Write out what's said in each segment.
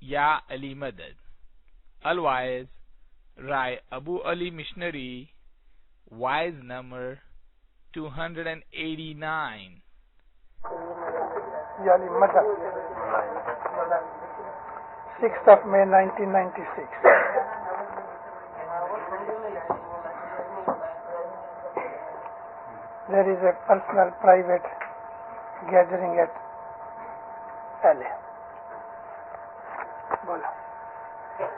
Ya Ali Madad. Otherwise, Rai Abu Ali Missionary, wise number 289. Ya Ali Madad, 6th of May 1996. There is a personal private gathering at LA. Bola.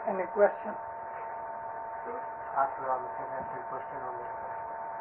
Any question?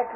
1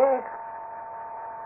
1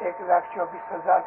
1,24,000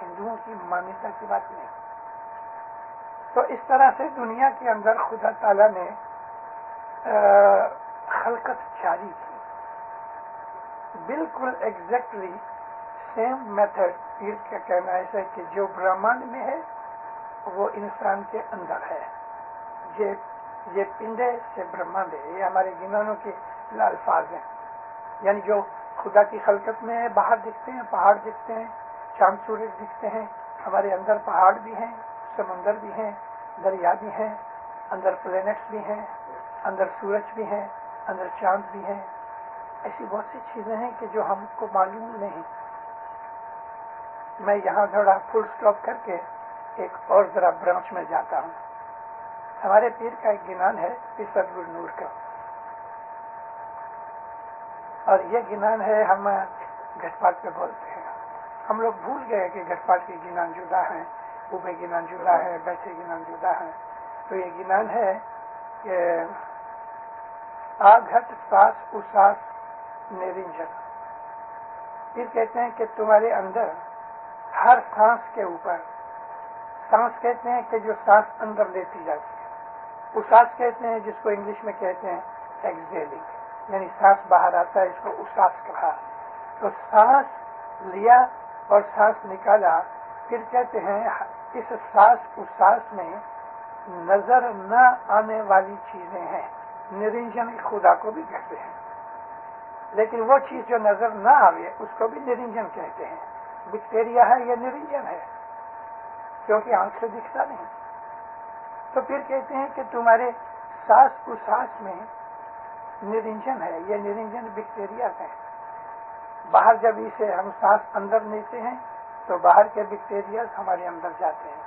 ہندوؤں کی مانیتا کی بات نہیں. تو اس طرح سے دنیا کے اندر خدا تعالیٰ نے خلقت جاری کی. بالکل ایگزیکٹلی سیم میتھڈ پیر کا کہنا ایسا ہے کہ جو برہمانڈ میں ہے وہ انسان کے اندر ہے. یہ پنڈ ہے سے برہمانڈ ہے. یہ ہمارے گنانوں کے الفاظ ہیں. یعنی جو خدا کی خلقت میں ہے باہر دکھتے ہیں، پہاڑ دکھتے ہیں، چاند سورج دکھتے ہیں. ہمارے اندر پہاڑ بھی ہیں، سمندر بھی ہیں، دریا بھی ہیں، اندر پلینٹس بھی ہیں، اندر سورج بھی ہیں، اندر چاند بھی ہیں. ایسی بہت سی چیزیں ہیں کہ جو ہم کو معلوم نہیں. میں یہاں تھوڑا فل سٹاپ کر کے ایک اور ذرا برانچ میں جاتا ہوں. ہمارے پیر کا ایک گنان ہے پیر صدر نور کا، اور یہ گنان ہے ہم گھٹ پاٹ پہ بولتے ہیں. ہم لوگ بھول گئے کہ گھٹ پاٹ کے گنان جدا ہیں، اوبے گنان جدا ہے، بیٹھے گنان جدا ہیں. تو یہ گنان ہے کہ آ گھٹ ساس اساس نرنجن. پھر کہتے ہیں کہ تمہارے اندر ہر سانس کے اوپر، سانس کہتے ہیں کہ جو سانس اندر لیتی جاتی ہے، اساس کہتے ہیں جس کو انگلش میں کہتے ہیں ایکسیلنگ، یعنی سانس باہر آتا ہے، اس کو اساس کہا. تو سانس لیا اور سانس نکالا. پھر کہتے ہیں اس سانس اساس میں نظر نہ آنے والی چیزیں ہیں. نرنجن خدا کو بھی کہتے ہیں، لیکن وہ چیز جو نظر نہ آئے اس کو بھی نرنجن کہتے ہیں. بیکٹیریا ہے، یہ نرنجن ہے کیونکہ آنکھ سے دکھتا نہیں. تو پھر کہتے ہیں کہ تمہارے سانس اساس میں نرنجن ہے. یہ نرنجن بیکٹیریا ہے. باہر جب اسے ہم سانس اندر لیتے ہیں تو باہر کے بیکٹیریا ہمارے اندر جاتے ہیں،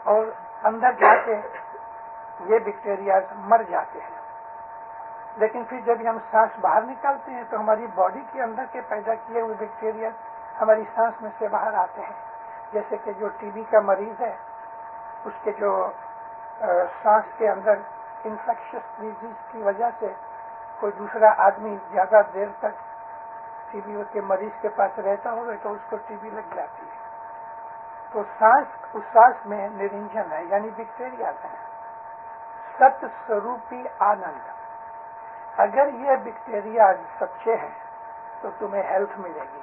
اور اندر جا کے یہ بیکٹیریا مر جاتے ہیں. لیکن پھر جب ہم سانس باہر نکالتے ہیں تو ہماری باڈی کے اندر کے پیدا کیے ہوئے بیکٹیریا ہماری سانس میں سے باہر آتے ہیں. جیسے کہ جو ٹی بی کا مریض ہے، اس کے جو سانس کے اندر انفیکشس ڈیزیز کی وجہ سے کوئی دوسرا آدمی زیادہ دیر تک ٹی بی کے مریض کے پاس رہتا ہوگا تو اس کو ٹی بی لگ جاتی ہے. تو سانس اساس میں نرنجن ہے، یعنی بیکٹیریا ہیں. ست سوروپی آنند. اگر یہ بیکٹیریا سچے ہیں تو تمہیں ہیلتھ ملے گی،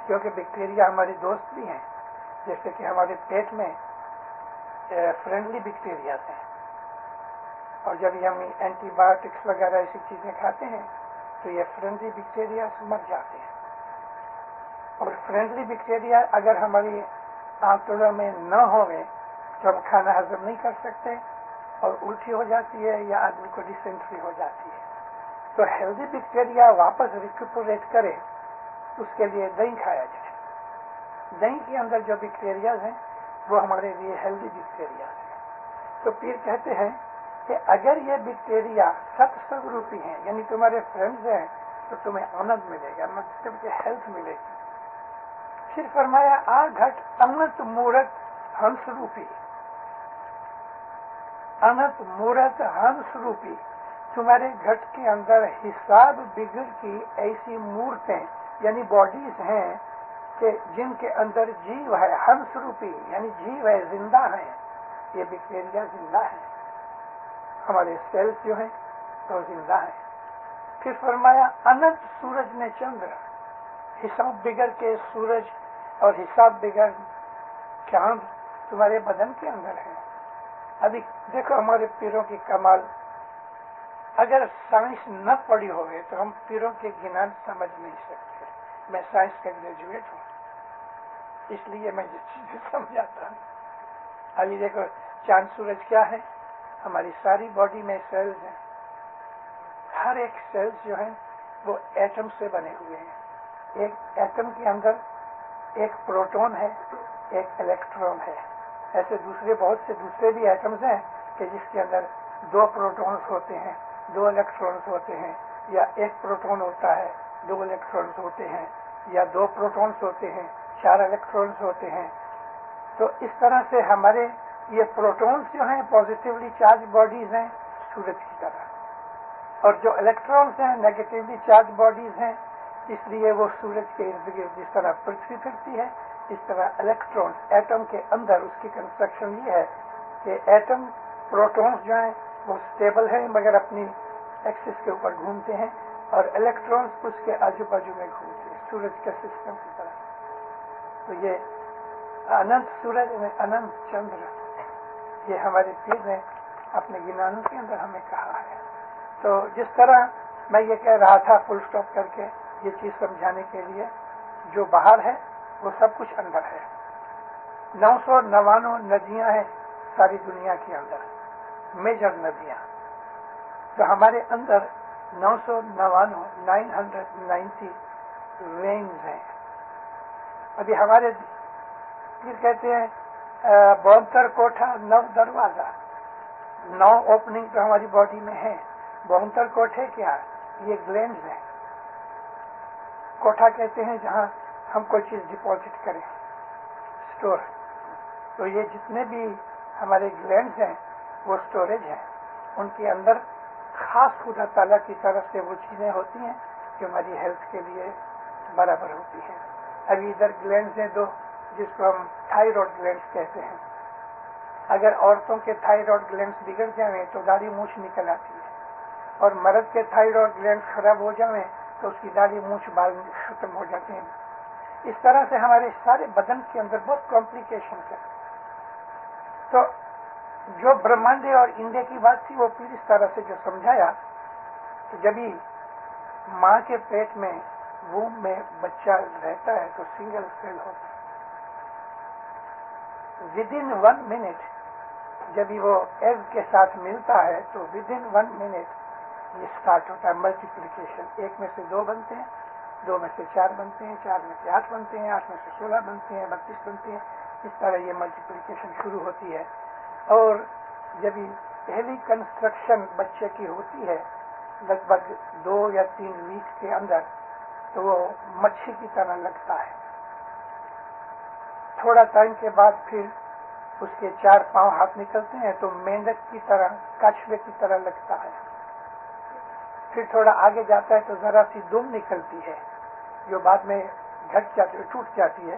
کیونکہ بیکٹیریا ہمارے دوست بھی ہیں. جیسے کہ ہمارے پیٹ میں فرینڈلی بیکٹیریا ہیں، اور جب ہم اینٹی بایوٹکس وغیرہ ایسی چیزیں کھاتے ہیں تو یہ فرینڈلی بیکٹیریا مر جاتے ہیں. اور فرینڈلی بیکٹیریا اگر ہماری آنتڑوں میں نہ ہوئے تو ہم کھانا ہضم نہیں کر سکتے اور الٹی ہو جاتی ہے یا آدمی کو ڈسینٹری ہو جاتی ہے. تو ہیلدی بیکٹیریا واپس ریکوپریٹ کرے اس کے لیے دہی کھایا جائے. دہی کے اندر جو بیکٹیریاز ہیں وہ ہمارے لیے ہیلدی بیکٹیریاز ہیں. تو پیر کہتے ہیں کہ اگر یہ بیکٹیریا ست سوروپی ہیں، یعنی تمہارے فرینڈز ہیں، تو تمہیں آنند ملے گا، مطلب کہ ہیلتھ ملے گی. پھر فرمایا آ گھٹ انت مورت ہنس روپی. انت مورت ہنس روپی. تمہارے گھٹ کے اندر حساب بگڑ کی ایسی مورتیں یعنی باڈیز ہیں کہ جن کے اندر جیو ہے. ہنس روپی یعنی جیو ہے، زندہ ہیں. یہ بیکٹیریا زندہ ہیں. ہمارے سیلز جو ہیں تو زندہ ہیں. پھر فرمایا انت سورج نے چندر. حساب بگڑ کے سورج اور حساب بگڑ چاند تمہارے بدن کے اندر ہے. ابھی دیکھو ہمارے پیروں کی کمال. اگر سائنس نہ پڑھی ہوئے تو ہم پیروں کے گنان سمجھ نہیں سکتے. میں سائنس کا گریجویٹ ہوں، اس لیے میں یہ چیزیں سمجھاتا ہوں. ابھی دیکھو چاند سورج کیا ہے، ہماری ساری باڈی میں سیلز ہیں. ہر ایک سیلز جو ہیں وہ ایٹم سے بنے ہوئے ہیں. ایک ایٹم کے اندر ایک پروٹون ہے، ایک الیکٹرون ہے. ایسے دوسرے بہت سے دوسرے بھی ایٹمز ہیں کہ جس کے اندر 2 پروٹونز ہوتے ہیں، 2 الیکٹرونز ہوتے ہیں، یا ایک پروٹون ہوتا ہے 2 الیکٹرونز ہوتے ہیں، یا 2 پروٹونز ہوتے ہیں 4 الیکٹرونز ہوتے ہیں. تو اس طرح سے ہمارے یہ پروٹونز جو ہیں پازیٹیولی چارج باڈیز ہیں سورج کی طرح، اور جو الیکٹرونز ہیں نیگیٹیولی چارج باڈیز ہیں اس لیے وہ سورج کے ارد گرد جس طرح پرتھوی پھرتی ہے، اس طرح الیکٹرون ایٹم کے اندر اس کی کنسٹرکشن یہ ہے کہ ایٹم پروٹونز جو ہیں وہ اسٹیبل ہیں مگر اپنی ایکسس کے اوپر گھومتے ہیں، اور الیکٹرونز اس کے آجو بازو میں گھومتے ہیں سورج کے سسٹم کی طرح. تو یہ اننت سورج میں اننت چندر، یہ ہمارے پیر نے اپنے گنانوں کے اندر ہمیں کہا ہے. تو جس طرح میں یہ کہہ رہا تھا فل اسٹاپ کر کے یہ چیز سمجھانے کے لیے، جو باہر ہے وہ سب کچھ اندر ہے. 999 ندیاں ہیں ساری دنیا کے اندر، میجر ندیاں. تو ہمارے اندر 990 وینز ہیں. ابھی ہمارے پھر کہتے ہیں 72 کوٹھا 9 دروازہ، 9 اوپننگ تو ہماری باڈی میں ہے. 72 کوٹھے کیا؟ یہ گلینڈز ہیں. کوٹھا کہتے ہیں جہاں ہم کوئی چیز ڈپازٹ کریں، اسٹور. تو یہ جتنے بھی ہمارے گلینڈز ہیں وہ اسٹوریج ہیں. ان کے اندر خاص خدا تعالیٰ کی طرف سے وہ چیزیں ہوتی ہیں جو ہماری ہیلتھ کے لیے برابر ہوتی ہیں. ابھی ادھر گلینڈز ہیں 2 جس کو ہم تھائرائیڈ گلینڈز کہتے ہیں. اگر عورتوں کے تھائرائیڈ گلینڈز بگڑ جائیں تو داڑھی مونچھ نکل آتی ہے، اور مرد کے تھائرائیڈ گلینڈز خراب ہو جائیں تو اس کی داڑھی مونچھ بال ختم ہو جاتے ہیں. اس طرح سے ہمارے سارے بدن کے اندر بہت کمپلیکیشنز ہیں. تو جو برہمانڈے اور انڈے کی بات تھی وہ پھر اس طرح سے جو سمجھایا کہ جبھی ماں کے پیٹ میں ووم میں بچہ رہتا ہے تو سنگل سیل ہوتا ہے. ودن 1 منٹ جب وہ ایگ کے ساتھ ملتا ہے تو ودن 1 منٹ یہ سٹارٹ ہوتا ہے ملٹیپلیکیشن. 1 میں سے 2 بنتے ہیں، 2 میں سے 4 بنتے ہیں، 4 میں سے 8 بنتے ہیں، 8 میں سے 16 بنتے ہیں، 32 بنتے ہیں. اس طرح یہ ملٹیپلیکیشن شروع ہوتی ہے. اور جب پہلی کنسٹرکشن بچے کی ہوتی ہے لگ بھگ 2 یا 3 ویک کے اندر، تو وہ مچھی کی طرح لگتا ہے. تھوڑا ٹائم کے بعد پھر اس کے 4 پاؤں ہاتھ نکلتے ہیں تو مینڈک کی طرح، کچھوے کی طرح لگتا ہے. پھر تھوڑا آگے جاتا ہے تو ذرا سی دم نکلتی ہے جو بعد میں گھٹ جاتی ہے، ٹوٹ جاتی ہے.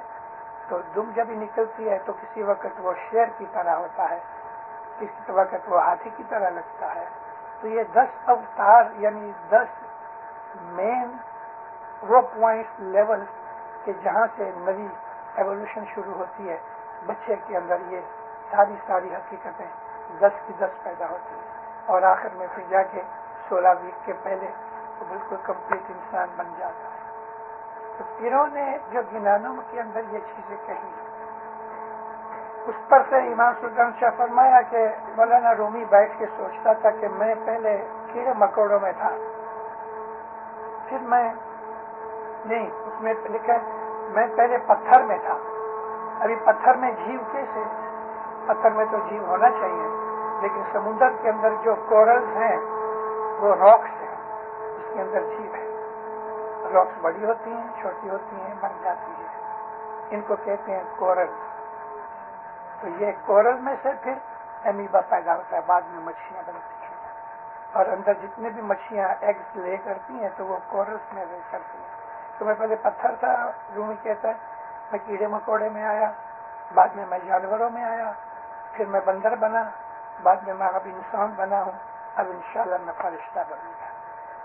تو دم جب ہی نکلتی ہے تو کسی وقت وہ شیر کی طرح ہوتا ہے، کسی وقت وہ ہاتھی کی طرح لگتا ہے. تو یہ 10 اوتار یعنی 10 مین وہ پوائنٹس لیول کہ جہاں سے نئی ایوولوشن شروع ہوتی ہے. بچے کے اندر یہ ساری حقیقتیں 10 کی 10 پیدا ہوتی ہیں، اور آخر میں پھر جا کے 16 ویک کے پہلے وہ بالکل کمپلیٹ انسان بن جاتا ہے. تو پیروں نے جو گنانوں کے اندر یہ چیزیں کہی، اس پر سے امام سلطان شاہ فرمایا کہ مولانا رومی بیٹھ کے سوچتا تھا کہ میں پہلے کیڑے مکوڑوں میں تھا، پھر میں نہیں، اس میں لکھا میں پہلے پتھر میں تھا. ابھی پتھر میں جیو کیسے؟ پتھر میں تو جیو ہونا چاہیے، لیکن سمندر کے اندر جو کورلز ہیں وہ راکس ہیں، اس کے اندر جیو ہے. راکس بڑی ہوتی ہیں، چھوٹی ہوتی ہیں، بن جاتی ہیں. ان کو کہتے ہیں کورلز. تو یہ کورل میں سے پھر امیبا پیدا ہوتا ہے، بعد میں مچھلیاں بنتی ہیں. اور اندر جتنے بھی مچھلیاں ایگز لے کرتی ہیں تو وہ کورلز میں لے کرتی ہیں. تو میں پہلے پتھر تھا، رومی کہتا ہے، میں کیڑے مکوڑے میں آیا، بعد میں جانوروں میں آیا، پھر میں بندر بنا، بعد میں اب انسان بنا ہوں، اب انشاءاللہ میں فرشتہ بنوں گا.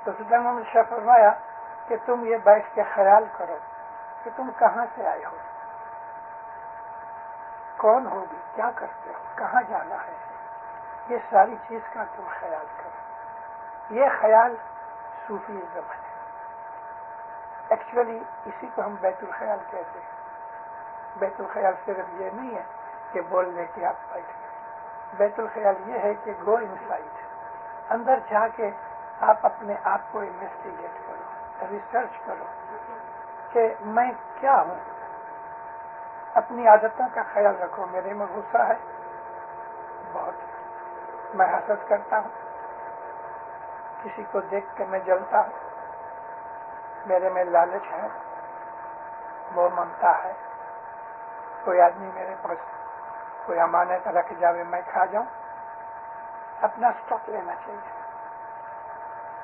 تو سلطان محمد شاہ فرمایا کہ تم یہ بیٹھ کے خیال کرو کہ تم کہاں سے آئے ہو، کون ہوگی، کیا کرتے ہو، کہاں جانا ہے. یہ ساری چیز کا تم خیال کرو. یہ خیال صوفیزم ہے. ایکچولی اسی کو ہم بیت الخیال کہتے ہیں. بیت الخیال صرف یہ نہیں ہے کہ بول لے کے آپ بیٹھ گئے. بیت الخیال یہ ہے کہ گو انسائڈ، اندر جا کے آپ اپنے آپ کو انویسٹیگیٹ کرو، ریسرچ کرو کہ میں کیا ہوں. اپنی عادتوں کا خیال رکھو. میرے میں غصہ ہے بہت، میں حسد کرتا ہوں، کسی کو دیکھ کے میں جلتا ہوں، میرے میں لالچ ہے، وہ ممتا ہے. کوئی آدمی میرے پاس کوئی امانت رکھ جاوے میں کھا جاؤں. اپنا اسٹاک لینا چاہیے.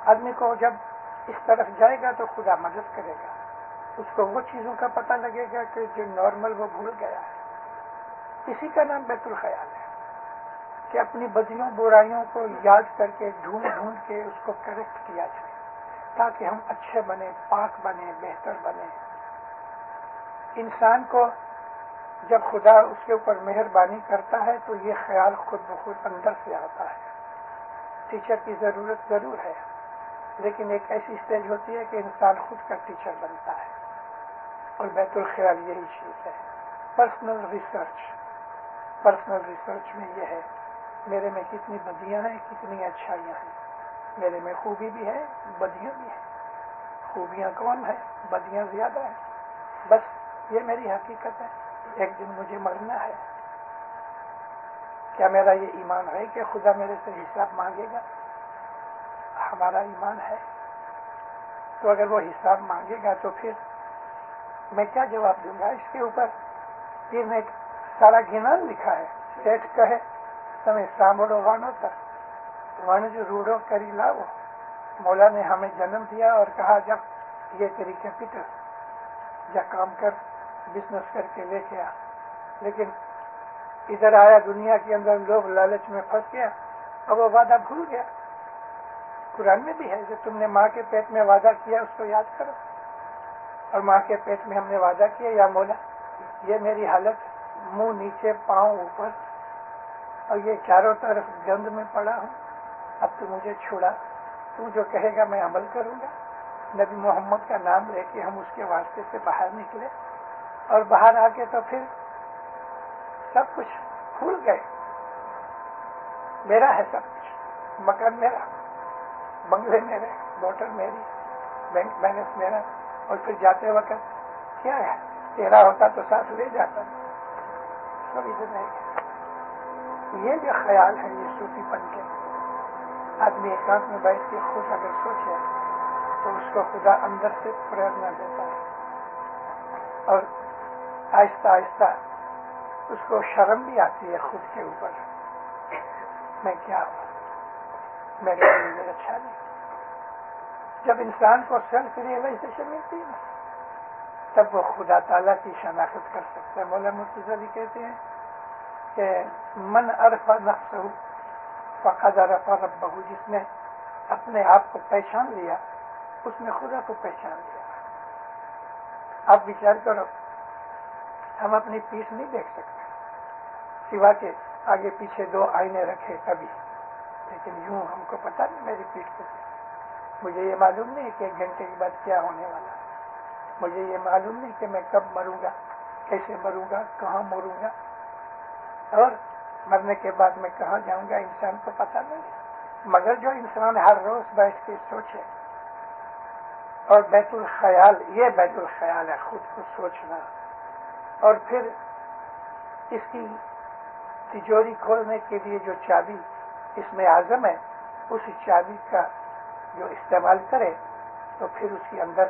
آدمی کو جب اس طرف جائے گا تو خدا مدد کرے گا. اس کو وہ چیزوں کا پتہ لگے گا کہ جو نارمل وہ بھول گیا ہے. اسی کا نام بیت الخیال ہے کہ اپنی بدیوں برائیوں کو یاد کر کے ڈھونڈ ڈھونڈ کے اس کو کریکٹ کیا جائے تاکہ ہم اچھے بنے، پاک بنے، بہتر بنے. انسان کو جب خدا اس کے اوپر مہربانی کرتا ہے تو یہ خیال خود بخود اندر سے آتا ہے. ٹیچر کی ضرورت ضرور ہے، لیکن ایک ایسی اسٹیج ہوتی ہے کہ انسان خود کا ٹیچر بنتا ہے، اور بیت الخیال یہی چیز ہے. پرسنل ریسرچ میں یہ ہے میرے میں کتنی بدیاں ہیں، کتنی اچھائیاں ہیں. میرے میں خوبی بھی ہے، بدیاں بھی ہیں. خوبیاں کون ہیں، بدیاں زیادہ ہیں. بس یہ میری حقیقت ہے. ایک دن مجھے مرنا ہے. کیا میرا یہ ایمان ہے کہ خدا میرے سے حساب مانگے گا؟ ہمارا ایمان ہے. تو اگر وہ حساب مانگے گا تو پھر میں کیا جواب دوں گا اس کے اوپر؟ پھر میں سارا گنان لکھا ہے. سیٹھ کہے تمہیں سامبڑو وانو تک ون جو روڑو کری لاؤ. مولا نے ہمیں جنم دیا اور کہا جب یہ تیری کیپٹل، جا کام کر، بزنس کر کے لے کے آ. لیکن ادھر آیا دنیا کے اندر، لوگ لالچ میں پھنس گیا اور وہ وعدہ بھول گیا. قرآن میں بھی ہے جو تم نے ماں کے پیٹ میں وعدہ کیا اس کو یاد کرو. اور ماں کے پیٹ میں ہم نے وعدہ کیا یا مولا یہ میری حالت، منہ نیچے پاؤں اوپر اور یہ چاروں طرف گند میں پڑا ہوں، اب تو مجھے چھوڑا، تو جو کہے گا میں عمل کروں گا. نبی محمد کا نام لے کے ہم اس کے واسطے سے باہر نکلے اور باہر آ کے تو پھر سب کچھ بھول گئے. میرا ہے سب کچھ، مکان میرا، بنگلے میرے، موٹر میری، بینک بیلنس میرا. اور پھر جاتے وقت کیا ہے، تیرا ہوتا تو ساتھ لے جاتا. سب ادھر رہ گئے. یہ جو خیال ہے یہ صوفی پن کے آدمی ایکانت میں بیٹھ کے خود اگر سوچے تو اس کو خدا اندر سے پریرنا دیتا ہے، اور آہستہ آہستہ اس کو شرم بھی آتی ہے خود کے اوپر. میں کیا ہوں، میرے لیے اچھا نہیں. جب انسان کو سیلف ریئلائزیشن ملتی ہے تب وہ خدا تعالیٰ کی شناخت کر سکتا ہے. مولانا مرتضی کہتے ہیں کہ من عرف نفسہ فقد عرف ربہ. جس نے اپنے آپ کو پہچان لیا اس نے خدا کو پہچان لیا. آپ وچار کرو، ہم اپنی پیٹھ نہیں دیکھ سکتے سوا کہ آگے پیچھے دو آئینے رکھے کبھی، لیکن یوں ہم کو پتا نہیں میری پیٹھ پہ. مجھے یہ معلوم نہیں کہ 1 گھنٹے کے بعد کیا ہونے والا. مجھے یہ معلوم نہیں کہ میں کب مروں گا، کیسے مروں گا، کہاں مروں گا، اور مرنے کے بعد میں کہاں جاؤں گا. انسان کو پتا نہیں. مگر جو انسان ہر روز بیٹھ کے سوچے، اور بیت الخیال، یہ بیت الخیال ہے خود کو سوچنا. اور پھر اس کی تجوری کھولنے کے لیے جو چابی اس میں اعظم ہے، اس چابی کا جو استعمال کرے تو پھر اس کے اندر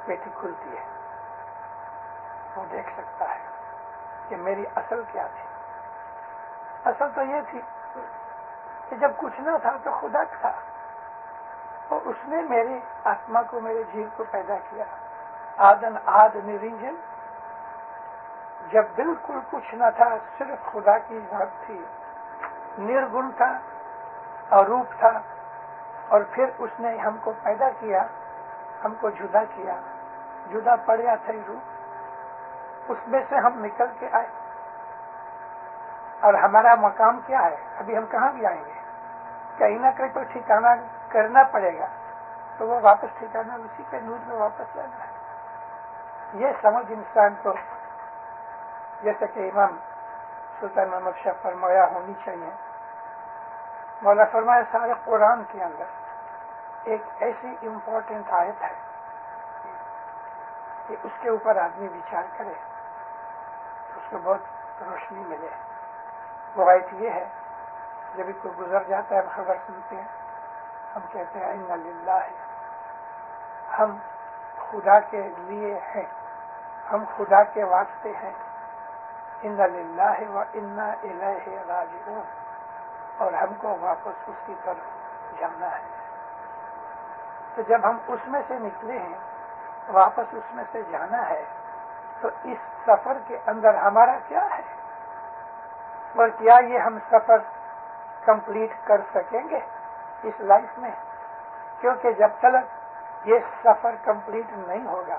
پیٹی کھلتی ہے. وہ دیکھ سکتا ہے کہ میری اصل کیا تھی. اصل تو یہ تھی کہ جب کچھ نہ تھا تو خدا تھا، اور اس نے میری آتما کو، میرے جیو کو پیدا کیا. آد نرنجن، جب بالکل کچھ نہ تھا، صرف خدا کی ذات تھی، نرگن تھا، اروپ تھا. اور پھر اس نے ہم کو پیدا کیا، ہم کو جدا کیا، جدا پڑیا تھا روح، اس میں سے ہم نکل کے آئے. اور ہمارا مقام کیا ہے؟ ابھی ہم کہاں بھی آئیں گے، کہیں نہ کہیں تو ٹھکانہ کرنا پڑے گا. تو وہ واپس ٹھکانہ اسی کے نور میں واپس لانا ہے. یہ سمجھ انسان کو، جیسے کہ امام سلطان محمد شاہ فرمایا، ہونی چاہیے. مولا فرمایا سارے قرآن کے اندر ایک ایسی امپورٹنٹ آیت ہے کہ اس کے اوپر آدمی وچار کرے تو اس کو بہت روشنی ملے. وہ آیت یہ ہے، جب کوئی گزر جاتا ہے ہم خبر سنتے ہیں، ہم کہتے ہیں انا للہ، ہم خدا کے لیے ہیں، ہم خدا کے واسطے ہیں. انا للہ و انا الیہ راجعون، اور ہم کو واپس اس کی طرف جانا ہے. تو جب ہم اس میں سے نکلے ہیں واپس اس میں سے جانا ہے تو اس سفر کے اندر ہمارا کیا ہے اور کیا یہ ہم سفر کمپلیٹ کر سکیں گے اس لائف میں؟ کیونکہ جب تک یہ سفر کمپلیٹ نہیں ہوگا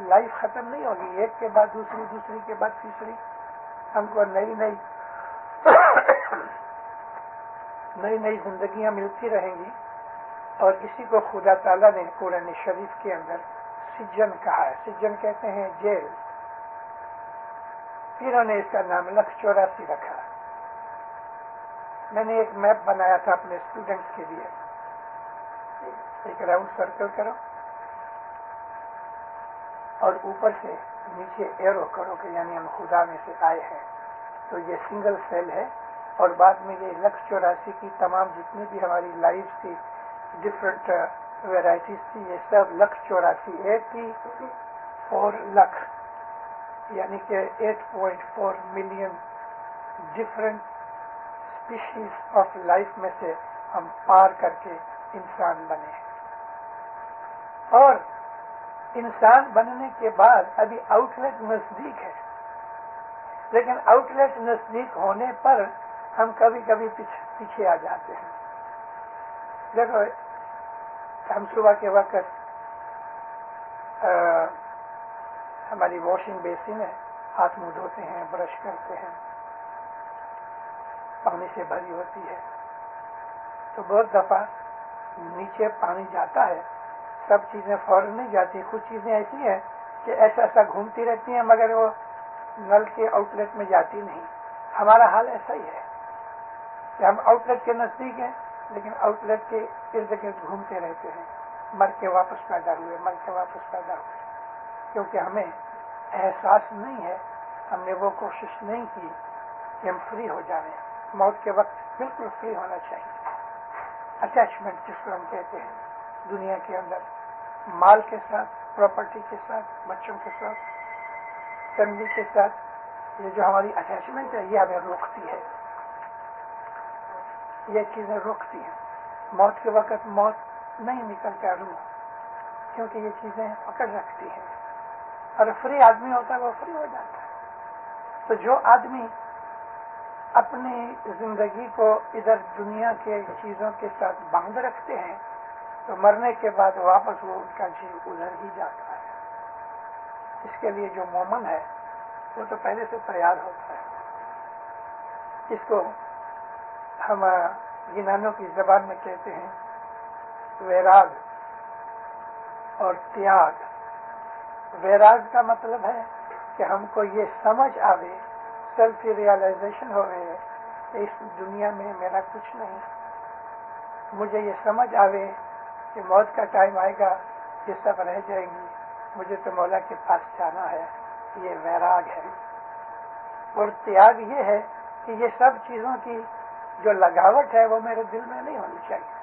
لائف ختم نہیں ہوگی. ایک کے بعد دوسری، دوسری کے بعد تیسری، ہم کو نئی نئی زندگیاں ملتی رہیں گی. اور اسی کو خدا تعالیٰ نے قرآن شریف کے اندر سجن کہا ہے. سجن کہتے ہیں جیل. انہوں نے اس کا نام 184 رکھا. میں نے ایک میپ بنایا تھا اپنے اسٹوڈنٹس کے لیے. ایک راؤنڈ سرکل کرو اور اوپر سے نیچے ایرو کرو کہ یعنی ہم خدا میں سے آئے ہیں. تو یہ سنگل سیل ہے. اور بعد میں یہ 184 کی تمام جتنی بھی ہماری لائف کی ڈفرینٹ ویرائٹیز تھی یہ سب 184 84 لاکھ یعنی کہ 8.4 million different species of life میں سے ہم پار کر کے انسان بنے. اور انسان بننے کے بعد ابھی آؤٹ لیٹ نزدیک ہے، لیکن آؤٹ لیٹ نزدیک ہونے پر ہم کبھی کبھی پیچھے آ جاتے ہیں. دیکھو ہم صبح کے وقت ہماری واشنگ بیسن ہے، ہاتھ منہ دھوتے ہیں، برش کرتے ہیں، پانی سے بھری ہوتی ہے. تو بہت دفعہ نیچے پانی جاتا ہے، سب چیزیں فوراً نہیں جاتی. کچھ چیزیں ایسی ہیں کہ ایسا گھومتی رہتی ہیں مگر وہ نل کے آؤٹ لیٹ میں جاتی نہیں. ہمارا حال ایسا ہی ہے کہ ہم آؤٹ لیٹ کے نزدیک ہیں لیکن آؤٹ لیٹ کے ارد گرد گھومتے رہتے ہیں. مر کے واپس پیدا ہوئے، مر کے واپس پیدا ہوئے، کیونکہ ہمیں احساس نہیں ہے، ہم نے وہ کوشش نہیں کی کہ ہم فری ہو جائیں. موت کے وقت بالکل فری ہونا چاہیے. اٹیچمنٹ جس کو ہم کہتے ہیں دنیا کے اندر، مال کے ساتھ، پراپرٹی کے ساتھ، بچوں کے ساتھ، فیملی کے ساتھ، یہ جو ہماری اٹیچمنٹ ہے یہ ہمیں روکتی ہے. یہ چیزیں روکتی ہیں. موت کے وقت موت نہیں نکلتا روح، کیونکہ یہ چیزیں پکڑ رکھتی ہیں. اور فری آدمی ہوتا ہے وہ فری ہو جاتا ہے. تو جو آدمی اپنی زندگی کو ادھر دنیا کے چیزوں کے ساتھ باندھ رکھتے ہیں تو مرنے کے بعد واپس وہ ان کا جیو ادھر ہی جاتا ہے. اس کے لیے جو مومن ہے وہ تو پہلے سے تیار ہوتا ہے. اس کو ہم یونانوں کی زبان میں کہتے ہیں ویراگ اور تیاگ. ویراگ کا مطلب ہے کہ ہم کو یہ سمجھ آوے، سیلف ریئلائزیشن ہو رہے کہ اس دنیا میں میرا کچھ نہیں. مجھے یہ سمجھ آوے کہ موت کا ٹائم آئے گا، یہ سب رہ جائیں گی، مجھے تو مولا کے پاس جانا ہے. یہ ویراگ ہے. اور تیاگ یہ ہے کہ یہ سب چیزوں کی جو لگاوٹ ہے وہ میرے دل میں نہیں ہونی چاہیے.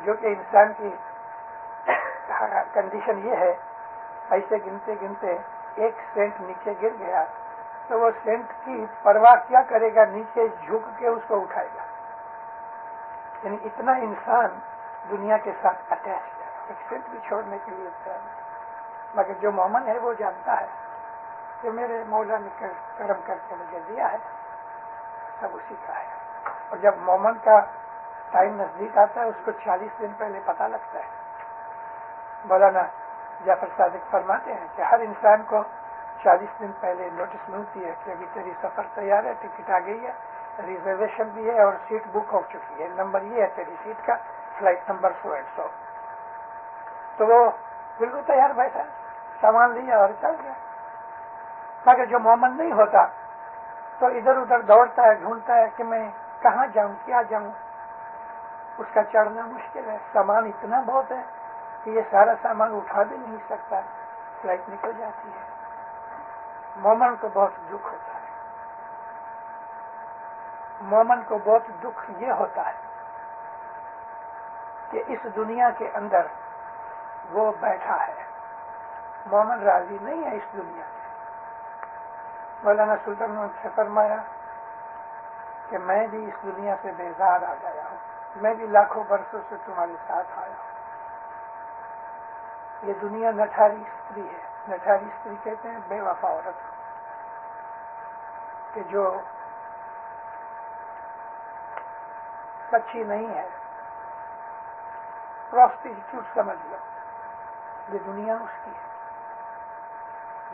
جو کہ انسان کی کنڈیشن یہ ہے، ایسے گنتے گنتے ایک سینٹ نیچے گر گیا تو وہ سینٹ کی پرواہ کیا کرے گا، نیچے جھک کے اس کو اٹھائے گا. یعنی اتنا انسان دنیا کے ساتھ اٹیچ ہے، ایک سینٹ بھی چھوڑنے کے لیے تیار ہے. مگر جو مومن ہے وہ جانتا ہے کہ میرے مولا نے کرم کر کے مجھے دیا ہے، سب اسی کا ہے. اور جب مومن کا ٹائم نزدیک آتا ہے اس کو 40 دن پہلے پتہ لگتا ہے. مولانا جعفر صادق فرماتے ہیں کہ ہر انسان کو 40 دن پہلے نوٹس ملتی ہے کہ ابھی تیری سفر تیار ہے، ٹکٹ آ گئی ہے، ریزرویشن بھی ہے اور سیٹ بک ہو چکی ہے، نمبر یہ ہے تیری سیٹ کا، فلائٹ نمبر 100 اینڈ 100. تو وہ بالکل تیار بیٹھا، سامان لیا اور چل گیا. مگر جو مومن نہیں ہوتا تو ادھر ادھر دوڑتا ہے، ڈھونڈتا ہے کہ میں کہاں جاؤں، کیا جاؤں. اس کا چڑھنا مشکل ہے، سامان اتنا بہت ہے کہ یہ سارا سامان اٹھا بھی نہیں سکتا، فلائٹ نکل جاتی ہے. مومن کو بہت دکھ ہوتا ہے. مومن کو بہت دکھ یہ ہوتا ہے کہ اس دنیا کے اندر وہ بیٹھا ہے. مومن راضی نہیں ہے اس دنیا سے. مولانا سلطان نے فرمایا کہ میں بھی اس دنیا سے بیزار آ گیا ہوں، میں بھی لاکھوں برسوں سے تمہارے ساتھ آیا ہوں، یہ دنیا نٹھاری استری ہے. نٹھاری استری کہتے ہیں بے وفا عورت کہ جو سچی نہیں ہے. پروسٹیٹیوٹ سمجھ لو. یہ دنیا اس کی ہے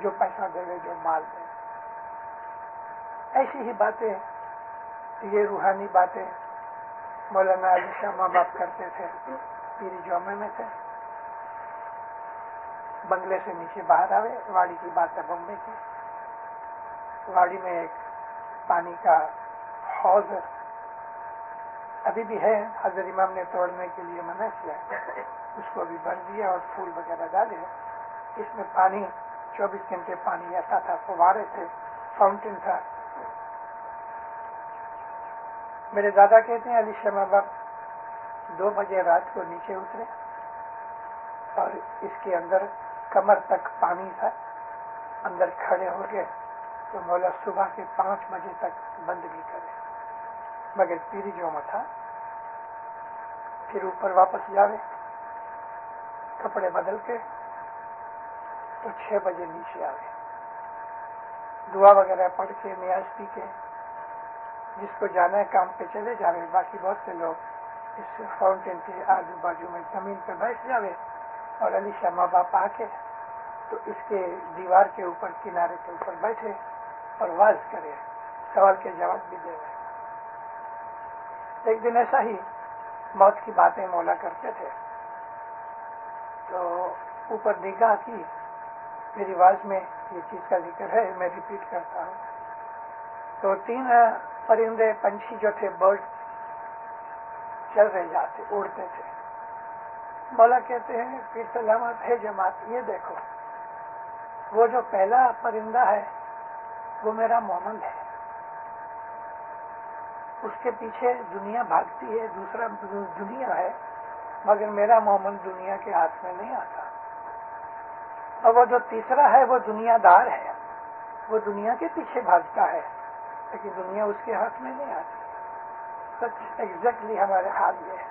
جو پیسہ دے جو مال دے. ایسی ہی باتیں، یہ روحانی باتیں مولانا علی شاہ ماں باپ کرتے تھے. پیری جومے میں تھے، بنگلے سے نیچے باہر آئے. واڑی کی بات ہے بمبے کی. واڑی میں ایک پانی کا حوض ابھی بھی ہے. حضرت امام نے توڑنے کے لیے منع کیا، اس کو بھی بھر دیا اور پھول وغیرہ ڈالے. اس میں پانی 24 گھنٹے پانی ایسا تھا. فوارے تھے، فاؤنٹین تھا. میرے دادا کہتے ہیں علی شاہ ماں باپ 2 بجے رات کو نیچے اترے اور اس کے اندر کمر تک پانی تھا. اندر کھڑے ہو گئے تو مولا صبح کے 5 بجے تک بند بھی کرے. مگر پیری جوما تھا. پھر اوپر واپس جاوے کپڑے بدل کے تو 6 بجے نیچے آوے. دعا وغیرہ پڑھ کے نیاز پی کے جس کو جانا ہے کام پہ چلے جاوے. باقی بہت سے لوگ اس فاؤنٹین کے آجو بازو میں زمین پہ بیٹھ جاوے. اور علی شاہ ماں باپ آ کے تو اس کے دیوار کے اوپر کنارے کے اوپر بیٹھے اور واز کرے، سوال کے جواب بھی دے رہے. ایک دن ایسا ہی موت کی باتیں مولا کرتے تھے تو اوپر نگاہ کی. میری آواز میں یہ چیز کا ذکر ہے، میں ریپیٹ کرتا ہوں. تو 3 پرندے پنچھی جو تھے برڈ چل رہے جاتے، اڑتے تھے. مولا کہتے ہیں پھر سلامت ہے جماعت، یہ دیکھو وہ جو پہلا پرندہ ہے وہ میرا مومن ہے. اس کے پیچھے دنیا بھاگتی ہے، دوسرا دنیا ہے، مگر میرا مومن دنیا کے ہاتھ میں نہیں آتا. اور وہ جو تیسرا ہے وہ دنیا دار ہے، وہ دنیا کے پیچھے بھاگتا ہے لیکن دنیا اس کے ہاتھ میں نہیں آتی. سچ ایگزیکٹلی ہمارے حال یہ ہے.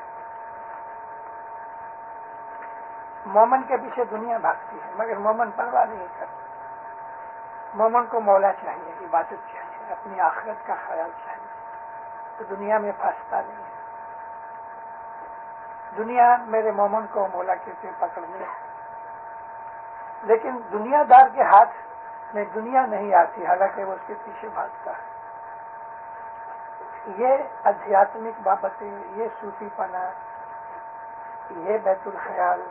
مومن کے پیچھے دنیا بھاگتی ہے مگر مومن پرواہ نہیں کرتا. مومن کو مولا چاہیے، عبادت چاہیے، اپنی آخرت کا خیال چاہیے. تو دنیا میں پھنستا نہیں ہے. دنیا میرے مومن کو مولا کہتے پکڑنی ہے. لیکن دنیا دار کے ہاتھ میں دنیا نہیں آتی، حالانکہ وہ اس کے پیچھے بھاگتا ہے. یہ ادھیاتمک بابتیں، یہ صوفی پنا، یہ بیت الخیال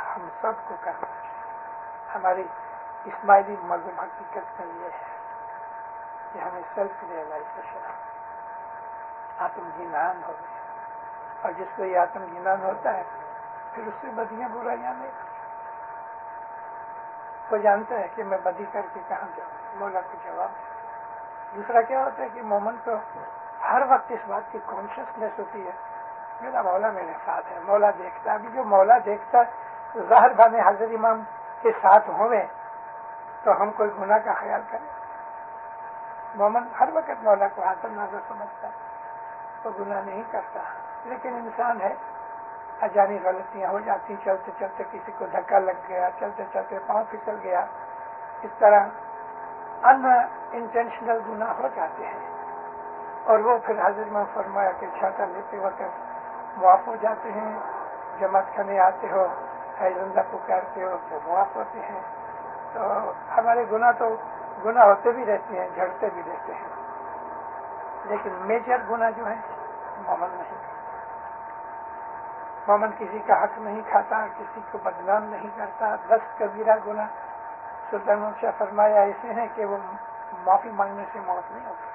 ہم سب کو کرنا چاہیے. ہماری اسماعیلی مذہب حقیقت میں یہ ہے کہ ہمیں سیلف ریئلائزیشن، آتم جنان ہو گئے. اور جس کو یہ آتم جنان ہوتا ہے پھر اس سے بدیاں برائیاں نہیں کرتا. وہ جانتا ہے کہ میں بدی کر کے کہاں جاؤں، مولا کو جواب ہے. دوسرا کیا ہوتا ہے کہ مومن کو ہر وقت اس بات کی کانشیسنیس ہوتی ہے میرا مولا میرے ساتھ ہے، مولا دیکھتا ہے. ابھی جو مولا دیکھتا ہے ظاہر بنے حضرت امام کے ساتھ ہوئے تو ہم کوئی گناہ کا خیال کریں. مومن ہر وقت مولا کو حاضر ناظر سمجھتا ہے، وہ گناہ نہیں کرتا. لیکن انسان ہے، اجانی غلطیاں ہو جاتی. چلتے چلتے کسی کو دھکا لگ گیا، چلتے چلتے پاؤں پھسل گیا، اس طرح ان انٹینشنل گناہ ہو جاتے ہیں. اور وہ پھر حضرت امام فرمایا کہ چھاتا لیتے وقت معاف ہو جاتے ہیں. جماعت کھانے آتے ہو، ہے زندہ پکارتے ہو تو معاف ہوتے ہیں. تو ہمارے گناہ تو گناہ ہوتے بھی رہتے ہیں، جھڑتے بھی رہتے ہیں، لیکن میجر گناہ جو ہے مومن نہیں. مومن کسی کا حق نہیں کھاتا، کسی کو بدنام نہیں کرتا. 10 کبیرہ گناہ سلطان شاہ فرمایا ایسے ہیں کہ وہ معافی مانگنے سے موت نہیں ہوتی،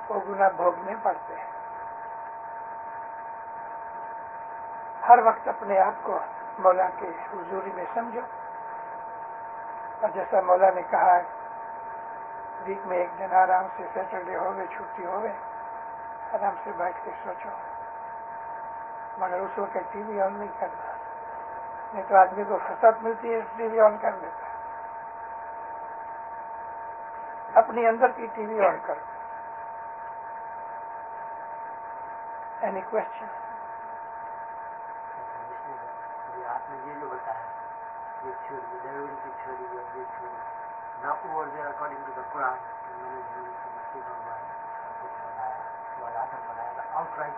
وہ گناہ بھوگنے پڑتے ہیں. ہر وقت اپنے آپ کو مولا کے حضوری میں سمجھو. اور جیسا مولا نے کہا ویک میں ایک دن آرام سے، سیٹرڈے ہوئے چھٹی ہوئے، آرام سے بیٹھ کے سوچو. مگر اس وقت ٹی وی آن نہیں کرنا، نہیں تو آدمی کو فرصت ملتی ہے ٹی وی آن کر لیتا ہے. اپنی اندر کی ٹی وی آن کرو. Any question? آپ نے یہ جو بتایا over there according to the Quran. Many views and people were outright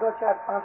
2, 4, 5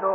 2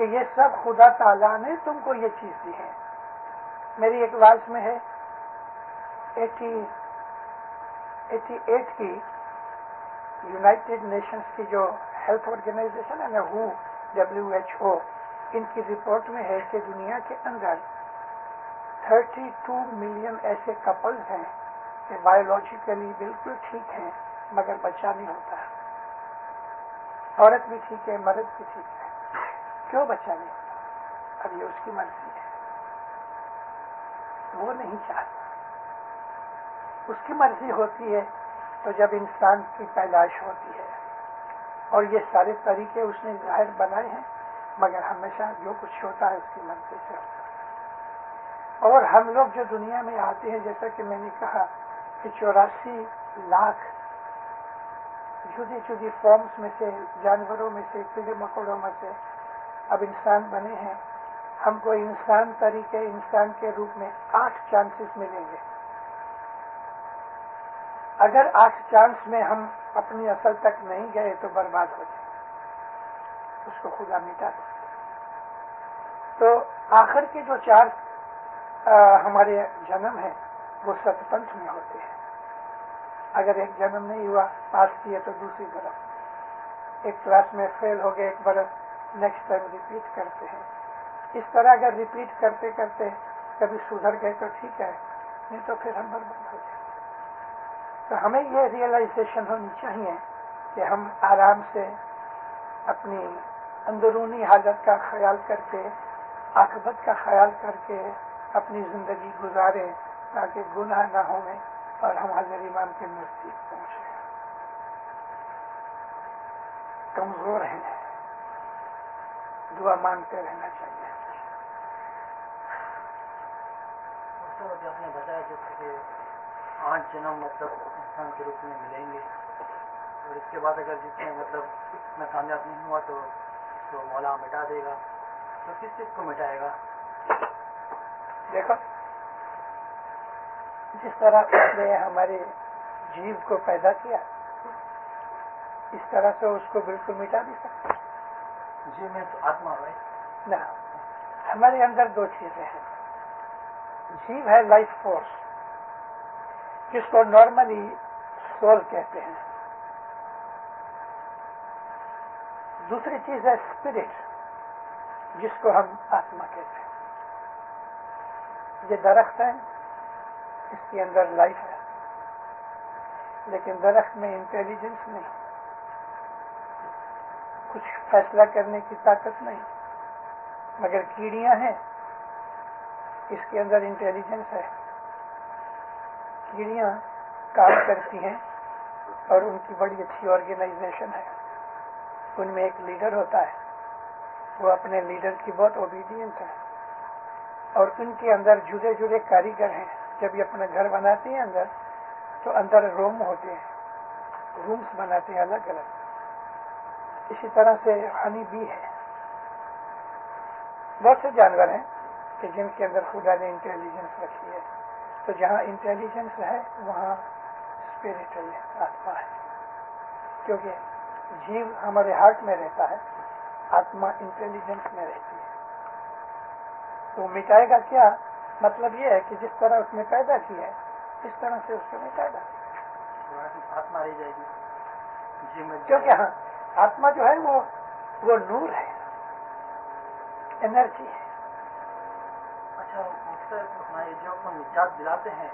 کہ یہ سب خدا تعالیٰ نے تم کو یہ چیز دی ہے. میری ایک وائس میں ہے 88 کی یونائٹیڈ نیشنز کی جو ہیلتھ آرگنائزیشن ہے نا WHO، ان کی رپورٹ میں ہے کہ دنیا کے اندر 32 ملین ایسے کپلز ہیں کہ بایولوجیکلی بالکل ٹھیک ہیں مگر بچہ نہیں ہوتا ہے. عورت بھی ٹھیک ہے، مرد بھی ٹھیک ہے، کیوں بچہ نہیں ہوتا؟ اب یہ اس کی مرضی ہے، وہ نہیں چاہتا. اس کی مرضی ہوتی ہے تو جب انسان کی پیدائش ہوتی ہے، اور یہ سارے طریقے اس نے ظاہر بنائے ہیں، مگر ہمیشہ جو کچھ ہوتا ہے اس کی مرضی سے ہوتا ہے. اور ہم لوگ جو دنیا میں آتے ہیں، جیسا کہ میں نے کہا کہ 84 لاکھ جدی جدی فارمز میں سے، جانوروں میں سے، کیڑے مکوڑوں میں سے اب انسان بنے ہیں. ہم کو انسان کے روپ میں 8 چانسز ملیں گے. اگر 8 چانس میں ہم اپنی اصل تک نہیں گئے تو برباد ہو جائے، اس کو خدا مٹا دے. تو آخر کے جو 4 ہمارے جنم ہیں وہ ستپنتھ میں ہوتے ہیں. اگر ایک جنم نہیں ہوا، پاس کیے تو دوسری طرف، ایک کلاس میں فیل ہو گئے، ایک برس نیکسٹ ٹائم ریپیٹ کرتے ہیں. اس طرح اگر ریپیٹ کرتے کرتے کبھی سدھر گئے تو ٹھیک ہے، نہیں تو پھر ہم برباد ہو جائیں. تو ہمیں یہ ریئلائزیشن ہونی چاہیے کہ ہم آرام سے اپنی اندرونی حالت کا خیال کر کے، عاقبت کا خیال کر کے اپنی زندگی گزاریں تاکہ گناہ نہ ہوئے اور ہم حضرت امام کے نزدیک پہنچے. کمزور ہیں، دعا مانگتے رہنا چاہیے. آپ نے بتایا جیسے کہ 8 جنم مطلب انسان کے روپ میں ملیں گے، اور اس کے بعد اگر جس میں مطلب اتنا کامیاب نہیں ہوا تو اس کو مولا مٹا دے گا. تو کس چیز کو مٹائے گا؟ دیکھو، جس طرح اس نے ہمارے جیو کو پیدا کیا، اس طرح سے اس کو بالکل مٹا نہیں سکتا. جیو میں تو آتما ہے نہ، ہمارے اندر 2 چیزیں ہیں. جیو ہے لائف فورس، جس کو نارملی سول کہتے ہیں. دوسری چیز ہے اسپرٹ، جس کو ہم آتما کہتے ہیں. یہ درخت ہے، اس کے اندر لائف ہے، لیکن درخت میں انٹیلیجنس نہیں، کچھ فیصلہ کرنے کی طاقت نہیں. مگر کیڑیاں ہیں، اس کے اندر انٹیلیجنس ہے. کیڑیاں کام کرتی ہیں اور ان کی بڑی اچھی آرگنائزیشن ہے. ان میں ایک لیڈر ہوتا ہے، وہ اپنے لیڈر کی بہت اوبیڈینٹ ہے، اور ان کے اندر جڑے جڑے کاریگر ہیں. جب یہ اپنا گھر بناتے ہیں اندر، تو اندر روم ہوتے ہیں، رومز بناتے ہیں الگ الگ. اسی طرح سے ہنی بی ہے. بہت سے جانور ہیں کہ جن کے اندر خدا نے انٹیلیجنس رکھی ہے. تو جہاں انٹیلیجنس ہے وہاں اسپرٹ ہے، آتما ہے. کیونکہ جیو ہمارے ہارٹ میں رہتا ہے، آتما انٹیلیجنس میں رہتی ہے. تو مٹائے گا کیا؟ مطلب یہ ہے کہ جس طرح اس نے پیدا کیا ہے اس طرح سے اس کو مٹائے گا. آتما رہ جائے گی جی میں، کیونکہ ہاں آتما جو ہے وہ نور ہے، انرجی ہے. اچھا، جو اپنا نجات دلاتے ہیں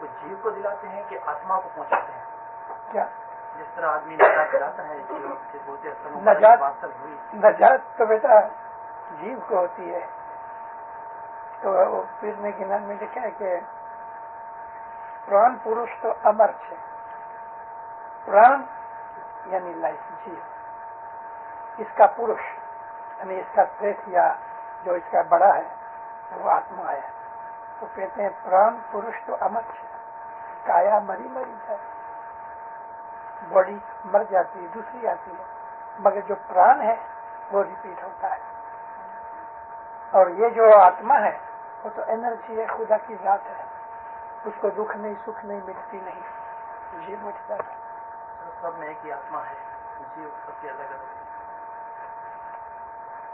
وہ جیو کو دلاتے ہیں کہ آتما کو پہنچاتے ہیں؟ کیا جس طرح آدمی نجات دلاتا ہے جیو سے بولتے نجات تو بیٹا جیو کو ہوتی ہے. تو پیر نے گنان میں لکھا ہے کہ پران پروش تو امر ہے. پران یعنی لائف، جیو. اس کا پروش یعنی اس کا شیخ یا جو اس کا بڑا ہے وہ آتما ہے. تو کہتے ہیں پران پروش تو امر ہے. کایا مری مری ہے، باڈی مر جاتی ہے، دوسری آتی ہے، مگر جو پران ہے وہ ریپیٹ ہوتا ہے. اور یہ جو آتما ہے وہ تو انرجی ہے، خدا کی ذات ہے. اس کو دکھ نہیں، سکھ نہیں، مٹتی نہیں، یہ مٹتا ہے. سب میں ایک ہی آتما ہے، جیو سب کے الگ الگ.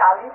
40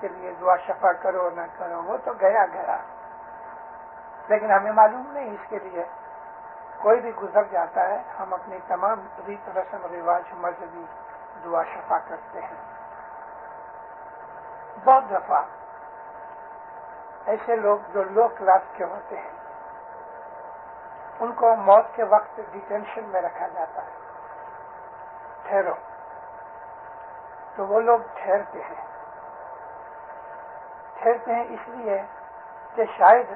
کے لیے دعا شفا کرو نہ کرو، وہ تو گیا گیا، لیکن ہمیں معلوم نہیں اس کے لیے کوئی بھی گزر جاتا ہے، ہم اپنی تمام ریت رسم رواج مذہبی دعا شفا کرتے ہیں۔ بہت دفعہ ایسے لوگ جو لو کلاس کے ہوتے ہیں ان کو موت کے وقت ڈیٹینشن میں رکھا جاتا ہے، ٹھہرو، تو وہ لوگ ٹھہرتے ہیں اس لیے کہ شاید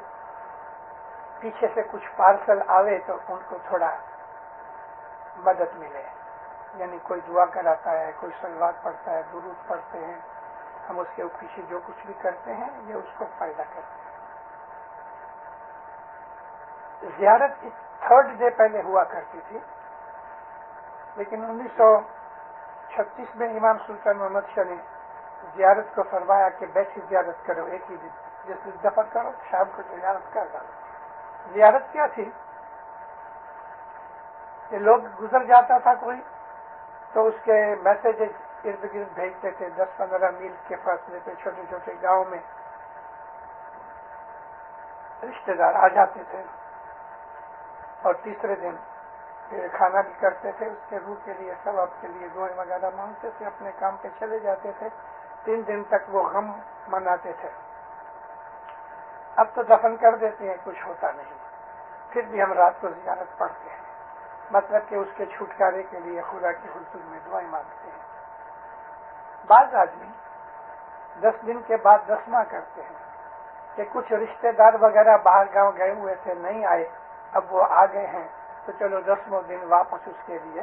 پیچھے سے کچھ پارسل آوے تو ان کو تھوڑا مدد ملے، یعنی کوئی دعا کراتا ہے، کوئی صلوات پڑھتا ہے، درود پڑھتے ہیں، ہم اس کے پیچھے جو کچھ بھی کرتے ہیں یہ اس کو فائدہ کرتے ہیں۔ زیارت 3rd ڈے پہلے ہوا کرتی تھی، لیکن 1936 میں امام سلطان محمد شاہ نے زیارت کو فرمایا کہ بیٹھی زیارت کرو، ایک ہی دن، جس دن دفن کرو شام کو زیارت کر دو۔ زیارت کیا تھی کہ لوگ گزر جاتا تھا کوئی تو اس کے میسیجز ارد گرد بھیجتے تھے، 10-15 میل کے فاصلے پہ چھوٹے چھوٹے گاؤں میں رشتے دار آ جاتے تھے، اور تیسرے دن پھر کھانا بھی کرتے تھے، اس کے روح کے لیے ثواب کے لیے دعائیں وغیرہ مانگتے تھے، اپنے کام پہ چلے جاتے تھے، 3 دن تک وہ غم مناتے تھے۔ اب تو دفن کر دیتے ہیں، کچھ ہوتا نہیں، پھر بھی ہم رات کو زیارت پڑھتے ہیں، مطلب کہ اس کے چھٹکارے کے لیے خدا کی حضور میں دعائیں مانگتے ہیں۔ بعض آدمی 10 دن کے بعد 10واں کرتے ہیں کہ کچھ رشتہ دار وغیرہ باہر گاؤں گئے ہوئے تھے، نہیں آئے، اب وہ آ گئے ہیں تو چلو 10واں دن واپس اس کے لیے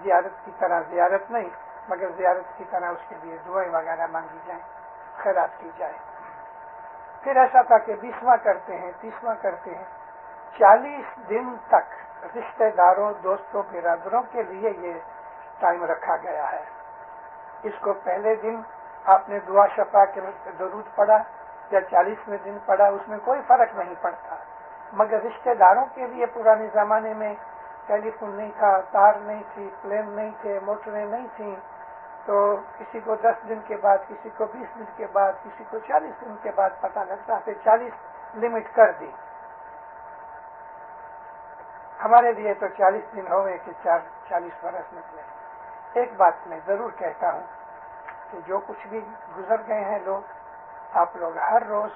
زیارت کی طرح، زیارت نہیں مگر زیارت کی طرح اس کے لیے دعائیں وغیرہ مانگی جائیں، خیرات کی جائے۔ پھر ایسا تھا کہ 20واں کرتے ہیں، 30واں کرتے ہیں، 40 دن تک رشتہ داروں، دوستوں، برادروں کے لیے یہ ٹائم رکھا گیا ہے۔ اس کو پہلے دن آپ نے دعا شفا کے درود پڑھا یا 40ویں دن پڑھا، اس میں کوئی فرق نہیں پڑتا، مگر رشتہ داروں کے لیے پرانے زمانے میں ٹیلی فون نہیں تھا، تار نہیں تھی، پلین نہیں تھے، موٹریں نہیں تھیں، تو کسی کو 10 دن کے بعد، کسی کو 20 دن کے بعد، کسی کو 40 دن کے بعد پتہ لگتا، پھر 40 لمٹ کر دی۔ ہمارے لیے تو 40 دن ہوئے کہ 40 برس نکلے۔ ایک بات میں ضرور کہتا ہوں کہ جو کچھ بھی گزر گئے ہیں لوگ، آپ لوگ ہر روز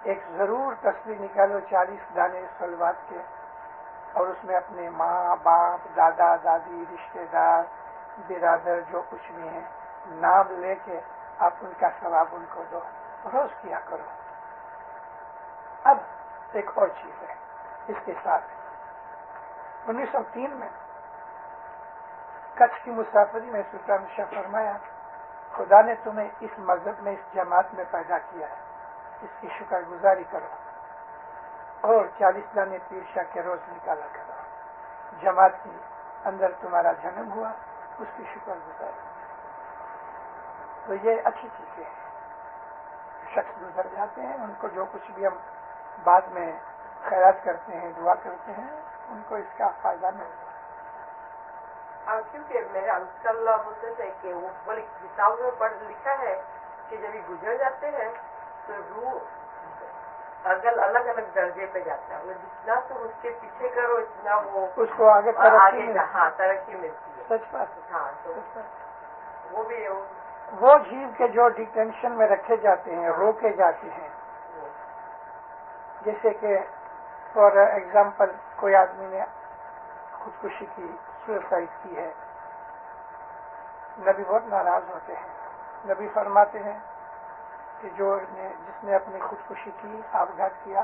ایک ضرور تصویر نکالو 40 دانے صلوات کے، اور اس میں اپنے ماں باپ، دادا دادی، رشتہ دار، برادر جو کچھ بھی ہیں نام لے کے آپ ان کا ثواب ان کو دو، روز کیا کرو۔ اب ایک اور چیز ہے اس کے ساتھ، 1903 میں کچھ کی مسافری میں سلطان شاہ فرمایا، خدا نے تمہیں اس مذہب میں، اس جماعت میں پیدا کیا ہے، اس کی شکر گزاری کرو اور 40 دانے پیر شاہ کے روز نکالا کرو۔ جماعت کے اندر تمہارا جنم ہوا، اس کی شکر گزاری۔ تو یہ اچھی چیزیں ہیں، شخص گزر جاتے ہیں، ان کو جو کچھ بھی ہم بعد میں خیرات کرتے ہیں، دعا کرتے ہیں، ان کو اس کا فائدہ ملتا ہے۔ کیونکہ میرے انکل بولتے تھے کہ وہ بڑی کتاب میں پڑھ لکھا ہے کہ جب یہ گزر جاتے ہیں تو روح الگ الگ درجے پہ جاتا ہے، جتنا تم اس کے پیچھے کرو اتنا وہ اس کو آگے ترقی ملتی ہے۔ سچ بات ہے۔ ہاں، تو وہ بھی وہ جیو کے جو ڈیٹینشن میں رکھے جاتے ہیں، روکے جاتے ہیں، جیسے کہ فار ایگزامپل کوئی آدمی نے خودکشی کی، سوسائڈ کی ہے، نبی بہت ناراض ہوتے ہیں۔ نبی فرماتے ہیں کہ جس نے اپنی خودکشی کی، آپگھات کیا،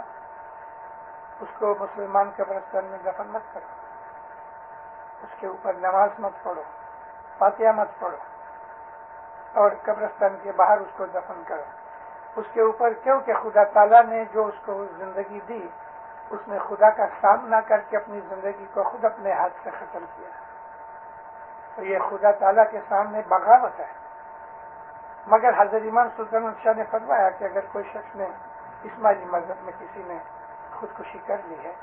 اس کو مسلمان قبرستان میں دفن مت کرو، اس کے اوپر نماز مت پڑھو، فاتحہ مت پڑھو، اور قبرستان کے باہر اس کو دفن کرو۔ اس کے اوپر کیونکہ خدا تعالیٰ نے جو اس کو زندگی دی، اس نے خدا کا سامنا کر کے اپنی زندگی کو خود اپنے ہاتھ سے ختم کیا، تو یہ خدا تعالیٰ کے سامنے بغاوت ہے۔ مگر حضرت امام سلطان شاہ نے فرمایا کہ اگر کوئی شخص نے اسماعیلی مذہب میں کسی نے خودکشی کر لی ہے،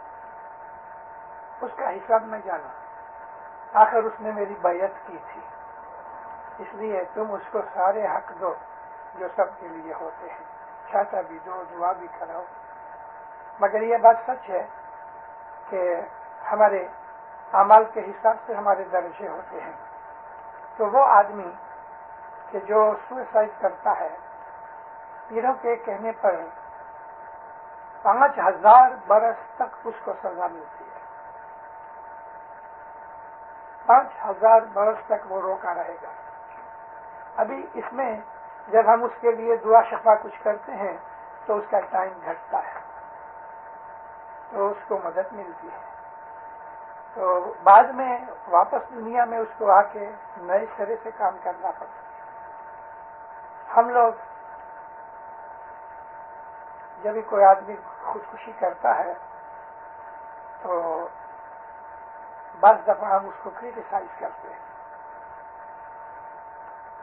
اس کا حساب میں جانا، آخر اس نے میری بیعت کی تھی، اس لیے تم اس کو سارے حق دو جو سب کے لیے ہوتے ہیں، چھاتا بھی دو، دعا بھی کراؤ۔ مگر یہ بات سچ ہے کہ ہمارے اعمال کے حساب سے ہمارے درجے ہوتے ہیں۔ تو وہ آدمی کہ جو سوئسائڈ کرتا ہے، پیروں کے کہنے پر 5000 برس تک اس کو سزا ملتی ہے، 5000 برس تک وہ روکا رہے گا۔ ابھی اس میں جب ہم اس کے لیے دعا شفا کچھ کرتے ہیں تو اس کا ٹائم گھٹتا ہے، تو اس کو مدد ملتی ہے، تو بعد میں واپس دنیا میں اس کو آ کے نئے سرے سے کام کرنا پڑتا ہے۔ ہم لوگ جب بھی کوئی آدمی خودکشی کرتا ہے تو بعض دفعہ ہم اس کو کریٹیسائز کرتے ہیں،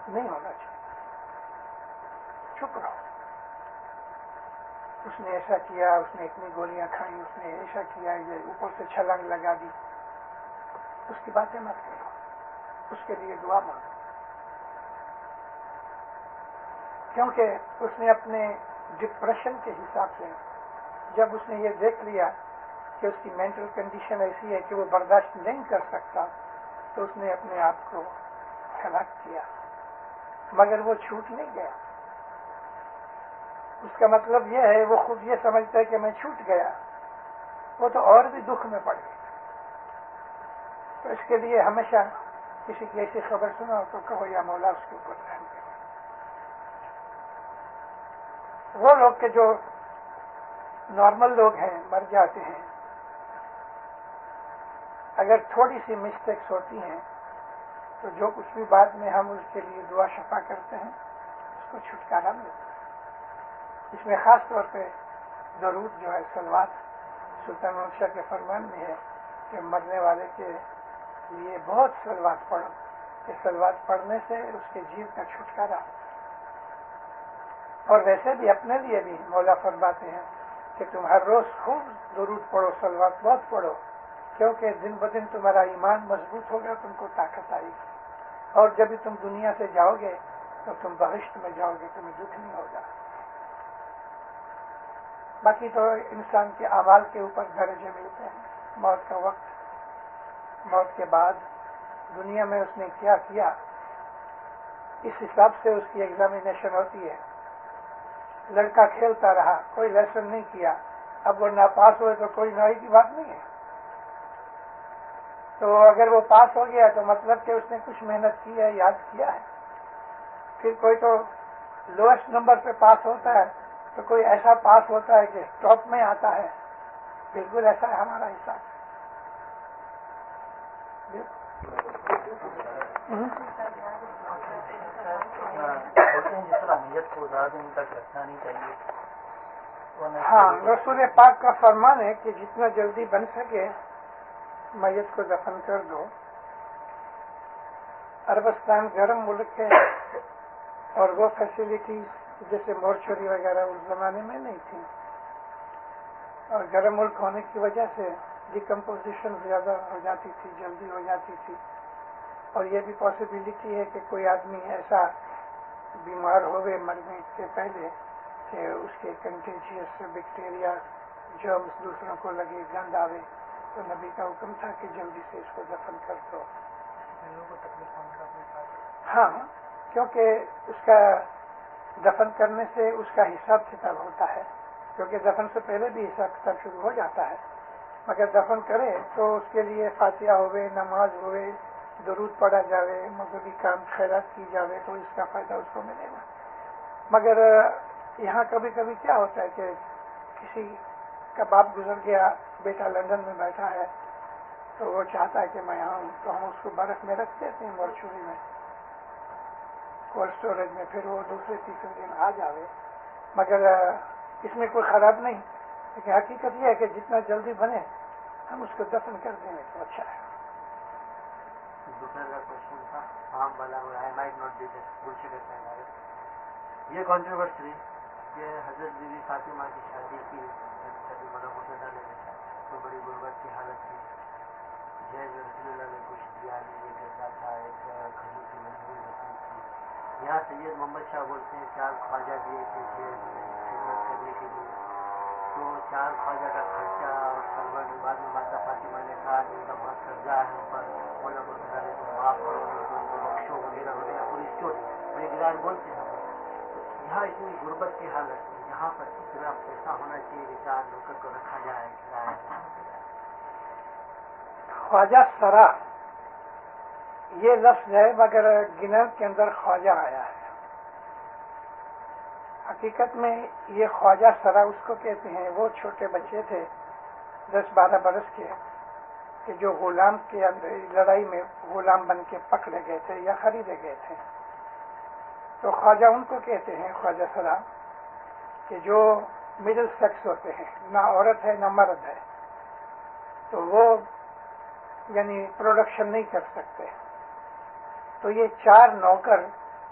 نہیں ہونا چاہیے، چپ رہو، اس نے ایسا کیا، اس نے اتنی گولیاں کھائیں، اس نے ایسا کیا، یہ اوپر سے چھلانگ لگا دی، اس کی باتیں مت کرو، اس کے لیے دعا مانگو، کیونکہ اس نے اپنے ڈپریشن کے حساب سے جب اس نے یہ دیکھ لیا کہ اس کی مینٹل کنڈیشن ایسی ہے کہ وہ برداشت نہیں کر سکتا، تو اس نے اپنے آپ کو ہلاک کیا، مگر وہ چھوٹ نہیں گیا۔ اس کا مطلب یہ ہے وہ خود یہ سمجھتا ہے کہ میں چھوٹ گیا، وہ تو اور بھی دکھ میں پڑ گیا۔ تو اس کے لیے ہمیشہ کسی کی ایسی خبر سنو تو کہو یا مولا اس کے اوپر رحم کرو۔ وہ لوگ کہ جو نارمل لوگ ہیں مر جاتے ہیں، اگر تھوڑی سی مسٹیکس ہوتی ہیں تو جو کچھ بھی بعد میں ہم اس کے لیے دعا شفا کرتے ہیں اس کو چھٹکارا ملتا ہے۔ اس میں خاص طور پہ درود جو ہے صلوات، سلطان شاہ کے فرمان میں ہے کہ مرنے والے کے لیے بہت صلوات پڑھو، کہ صلوات پڑھنے سے اس کے جیو کا چھٹکارا۔ اور ویسے بھی اپنے لیے بھی مولا فرماتے ہیں کہ تم ہر روز خوب درود پڑھو، صلوات بہت پڑھو، کیونکہ دن بدن تمہارا ایمان مضبوط ہوگا، تم کو طاقت آئے گی، اور جب بھی تم دنیا سے جاؤ گے تو تم بہشت میں جاؤ گے، تمہیں دکھ نہیں ہوگا۔ باقی تو انسان کے اعمال کے اوپر درجے ملتے ہیں، موت کا وقت، موت کے بعد دنیا میں اس نے کیا کیا، اس حساب سے اس کی ایگزامینیشن ہوتی ہے۔ لڑکا کھیلتا رہا، کوئی لیسن نہیں کیا، اب وہ ناپاس ہوئے تو کوئی نائی کی بات نہیں ہے، تو اگر وہ پاس ہو گیا تو مطلب کہ اس نے کچھ محنت کی ہے، یاد کیا ہے۔ پھر کوئی تو لوئسٹ نمبر پہ پاس ہوتا ہے، تو کوئی ایسا پاس ہوتا ہے کہ ٹاپ میں آتا ہے، بالکل ایسا ہے ہمارا حساب۔ جس طرح نیت کو زیادہ دن تک رکھنا نہیں چاہیے۔ ہاں، رسول پاک کا فرمان ہے کہ جتنا جلدی بن سکے میت کو دفن کر دو۔ عربستان گرم ملک ہے اور وہ فیسلٹیز جیسے مورچری وغیرہ اس زمانے میں نہیں تھی، اور گرم ملک ہونے کی وجہ سے ڈیکمپوزیشن زیادہ ہو جاتی تھی، جلدی ہو جاتی تھی، اور یہ بھی پاسبلٹی ہے کہ کوئی آدمی ایسا بیمار ہوئے مرنے سے پہلے کہ اس کے کنٹیجیس بیکٹیریا جرمز دوسروں کو لگے، گند آوے، تو نبی کا حکم تھا کہ جلدی سے اس کو دفن کر دو۔ ہاں، کیونکہ اس کا دفن کرنے سے اس کا حساب کتاب ہوتا ہے، کیونکہ دفن سے پہلے بھی حساب کتاب شروع ہو جاتا ہے، مگر دفن کرے تو اس کے لیے فاتحہ ہوئے، نماز ہوئے، درود پڑھا جاوے، مذہبی کام خیرات کی جاوے، تو اس کا فائدہ اس کو ملے گا۔ مگر یہاں کبھی کبھی کیا ہوتا ہے کہ کسی کا باپ گزر گیا، بیٹا لندن میں بیٹھا ہے، تو وہ چاہتا ہے کہ میں یہاں ہوں، تو ہم اس کو برف میں رکھ دیتے ہیں، مورچوری میں، کولڈ اسٹوریج میں، پھر وہ دوسرے تیسرے دن آ جاوے۔ مگر اس میں کوئی خراب نہیں، لیکن حقیقت یہ ہے کہ جتنا جلدی بنے ہم اس کو دفن کر دیں تو اچھا ہے۔ دوسرا کوشچن تھا عام والا، آئی مائٹ ناٹ بی یہ کنٹروورسی کہ حضرت بی بی فاطمہ کی شادی کی مولانا مرتضیٰ نے تو بڑی غربت کی حالت تھی، رسول نے کچھ دیا نہیں کرتا تھا، ایک کھڑی کی منظور ہوتی تھی. یہاں سید محمد شاہ بولتے ہیں 4 خواجہ دیے تھے خدمت کرنے کے لیے. تو 4 خواجہ کا خرچہ اور سرور کے بعد میں ماتا فاطمہ نے کہا کہ ان کا بہت قرضہ ہے اوپر، مولا مرتضیٰ نے تو معاف کرو ان کو بخشو وغیرہ وغیرہ پوری اسٹوری بڑے گران بولتے ہیں. یہاں اتنی غربت کی حالت ہے، یہاں پر اتنا پیسہ ہونا چاہیے کہ 4 نوکر کو رکھا جائے کرایہ. خواجہ سرا یہ لفظ ہے مگر گنر کے اندر خواجہ آیا ہے. حقیقت میں یہ خواجہ سرا اس کو کہتے ہیں، وہ چھوٹے بچے تھے 10-12 برس کے کہ جو غلام کے لڑائی میں غلام بن کے پکڑے گئے تھے یا خریدے گئے تھے. تو خواجہ ان کو کہتے ہیں خواجہ سرا کہ جو مڈل سیکس ہوتے ہیں، نہ عورت ہے نہ مرد ہے، تو وہ یعنی پروڈکشن نہیں کر سکتے. تو یہ 4 نوکر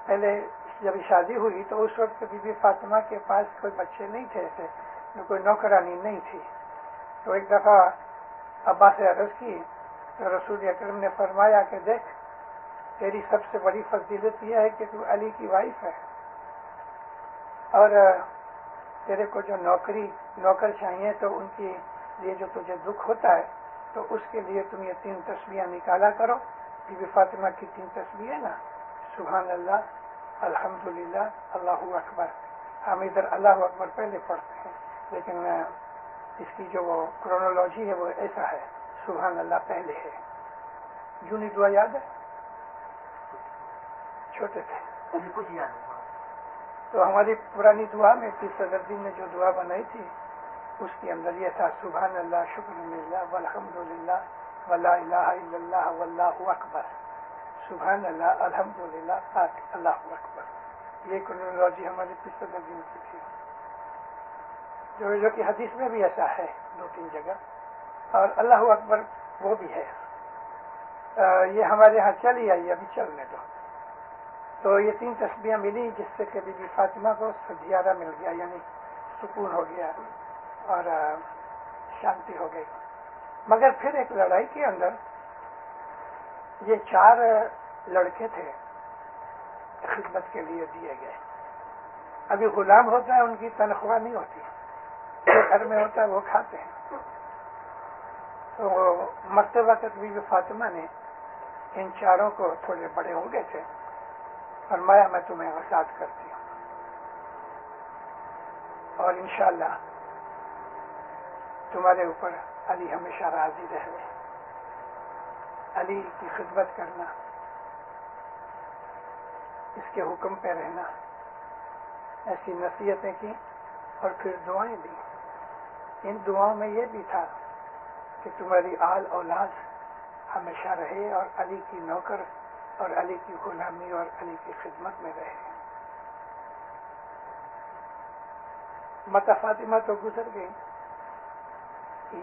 پہلے جب شادی ہوئی تو اس وقت بی بی فاطمہ کے پاس کوئی بچے نہیں تھے، ایسے کوئی نوکرانی نہیں تھی. تو ایک دفعہ ابا سے عرض کی تو رسول اکرم نے فرمایا کہ دیکھ تیری سب سے بڑی فضیلت یہ ہے کہ تو علی کی وائف ہے، اور تیرے کو جو نوکر چاہیے تو ان کی لیے جو تجھے دکھ ہوتا ہے تو اس کے لیے تم یہ 3 تسبیحیں نکالا کرو. بی بی فاطمہ کی 3 تسبیحیں نا، سبحان اللہ، الحمدللہ، اللہ اکبر. ہم ادھر اللہ اکبر پہلے پڑھتے ہیں لیکن اس کی جو وہ کرونالوجی ہے وہ ایسا ہے، سبحان اللہ پہلے ہے. جونی دعا یاد ہے؟ چھوٹے تھے کچھ یاد ہے. تو ہماری پرانی دعا میں پیر صدرالدین نے جو دعا بنائی تھی اس کے اندر یہ تھا، سبحان اللہ، شکر للہ، والحمدللہ، ولا الہ الا اللہ، واللہ اکبر. سبحان اللہ، الحمدللہ، اللہ اکبر. یہ کرونالوجی ہمارے پیر صدرالدین کی تھی، جو کہ حدیث میں بھی ایسا ہے 2-3 جگہ. اور اللہ اکبر وہ بھی ہے. یہ ہمارے ہاں چلی آئی، ابھی چلنے دو. تو یہ 3 تسبیحیں ملی جس سے کہ بی بی فاطمہ کو سدھیارا مل گیا، یعنی سکون ہو گیا اور شانتی ہو گئی. مگر پھر ایک لڑائی کے اندر یہ 4 لڑکے تھے خدمت کے لیے دیے گئے. ابھی غلام ہوتا ہے، ان کی تنخواہ نہیں ہوتی، جو گھر میں ہوتا ہے وہ کھاتے ہیں. تو مرتے وقت بی بی فاطمہ نے ان 4 کو، تھوڑے بڑے ہو گئے تھے، فرمایا میں تمہیں آزاد کرتی ہوں اور انشاءاللہ تمہارے اوپر علی ہمیشہ راضی رہے. علی کی خدمت کرنا، اس کے حکم پہ رہنا، ایسی نصیحتیں کی اور پھر دعائیں دی. ان دعاؤں میں یہ بھی تھا کہ تمہاری آل اولاد ہمیشہ رہے اور علی کی نوکر اور علی کی غلامی اور علی کی خدمت میں رہے. ماتا فاطمہ تو گزر گئی،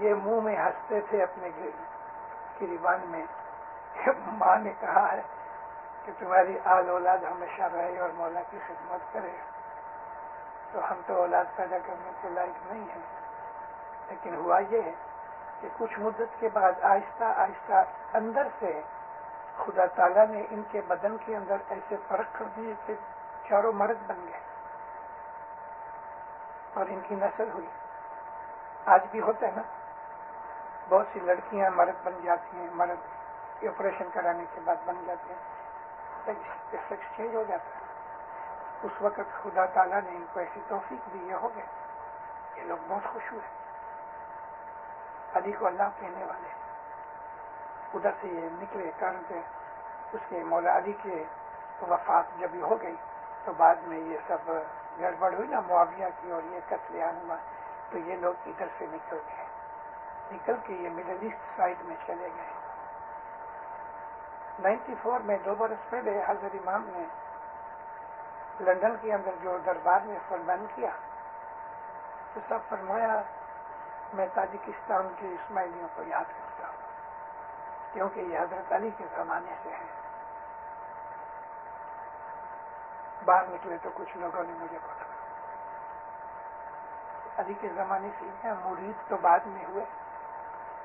یہ منہ میں ہنستے تھے اپنے گریبان میں. ماں نے کہا ہے کہ تمہاری آل اولاد ہمیشہ رہے اور مولا کی خدمت کرے. تو ہم تو اولاد پیدا کرنے کے لائق نہیں ہیں، لیکن ہوا یہ ہے کہ کچھ مدت کے بعد آہستہ آہستہ اندر سے خدا تعالیٰ نے ان کے بدن کے اندر ایسے فرق کر دیے کہ 4 مرد بن گئے اور ان کی نسل ہوئی. آج بھی ہوتا ہے نا، بہت سی لڑکیاں مرد بن جاتی ہیں، مرد آپریشن کرانے کے بعد بن جاتے ہیں، سیکس چینج ہو جاتا ہے. اس وقت خدا تعالیٰ نے ان کو ایسی توفیق دی، یہ ہو گئے. یہ لوگ بہت خوش ہوئے. علی کو اللہ کہنے والے ادھر سے یہ نکلے، کارن کہ اس کے مولا علی کے وفات جب ہو گئی تو بعد میں یہ سب گڑبڑ ہوئی نا، معاویہ کی اور یہ قتل عام ہوا، تو یہ لوگ ادھر سے نکل گئے، نکل کے یہ مڈل ایسٹ سائڈ میں چلے گئے. 94 میں 2 برس پہلے حضرت امام نے لندن کے اندر جو دربار میں فرمان کیا تو سب فرمایا میں تاجکستان کے اسماعیلیوں کو یاد کرتا ہوں کیونکہ یہ حضرت علی کے زمانے سے ہے. باہر نکلے تو کچھ لوگوں نے مجھے پکڑا، علی کے زمانے سے ہیں، مرید تو بعد میں ہوئے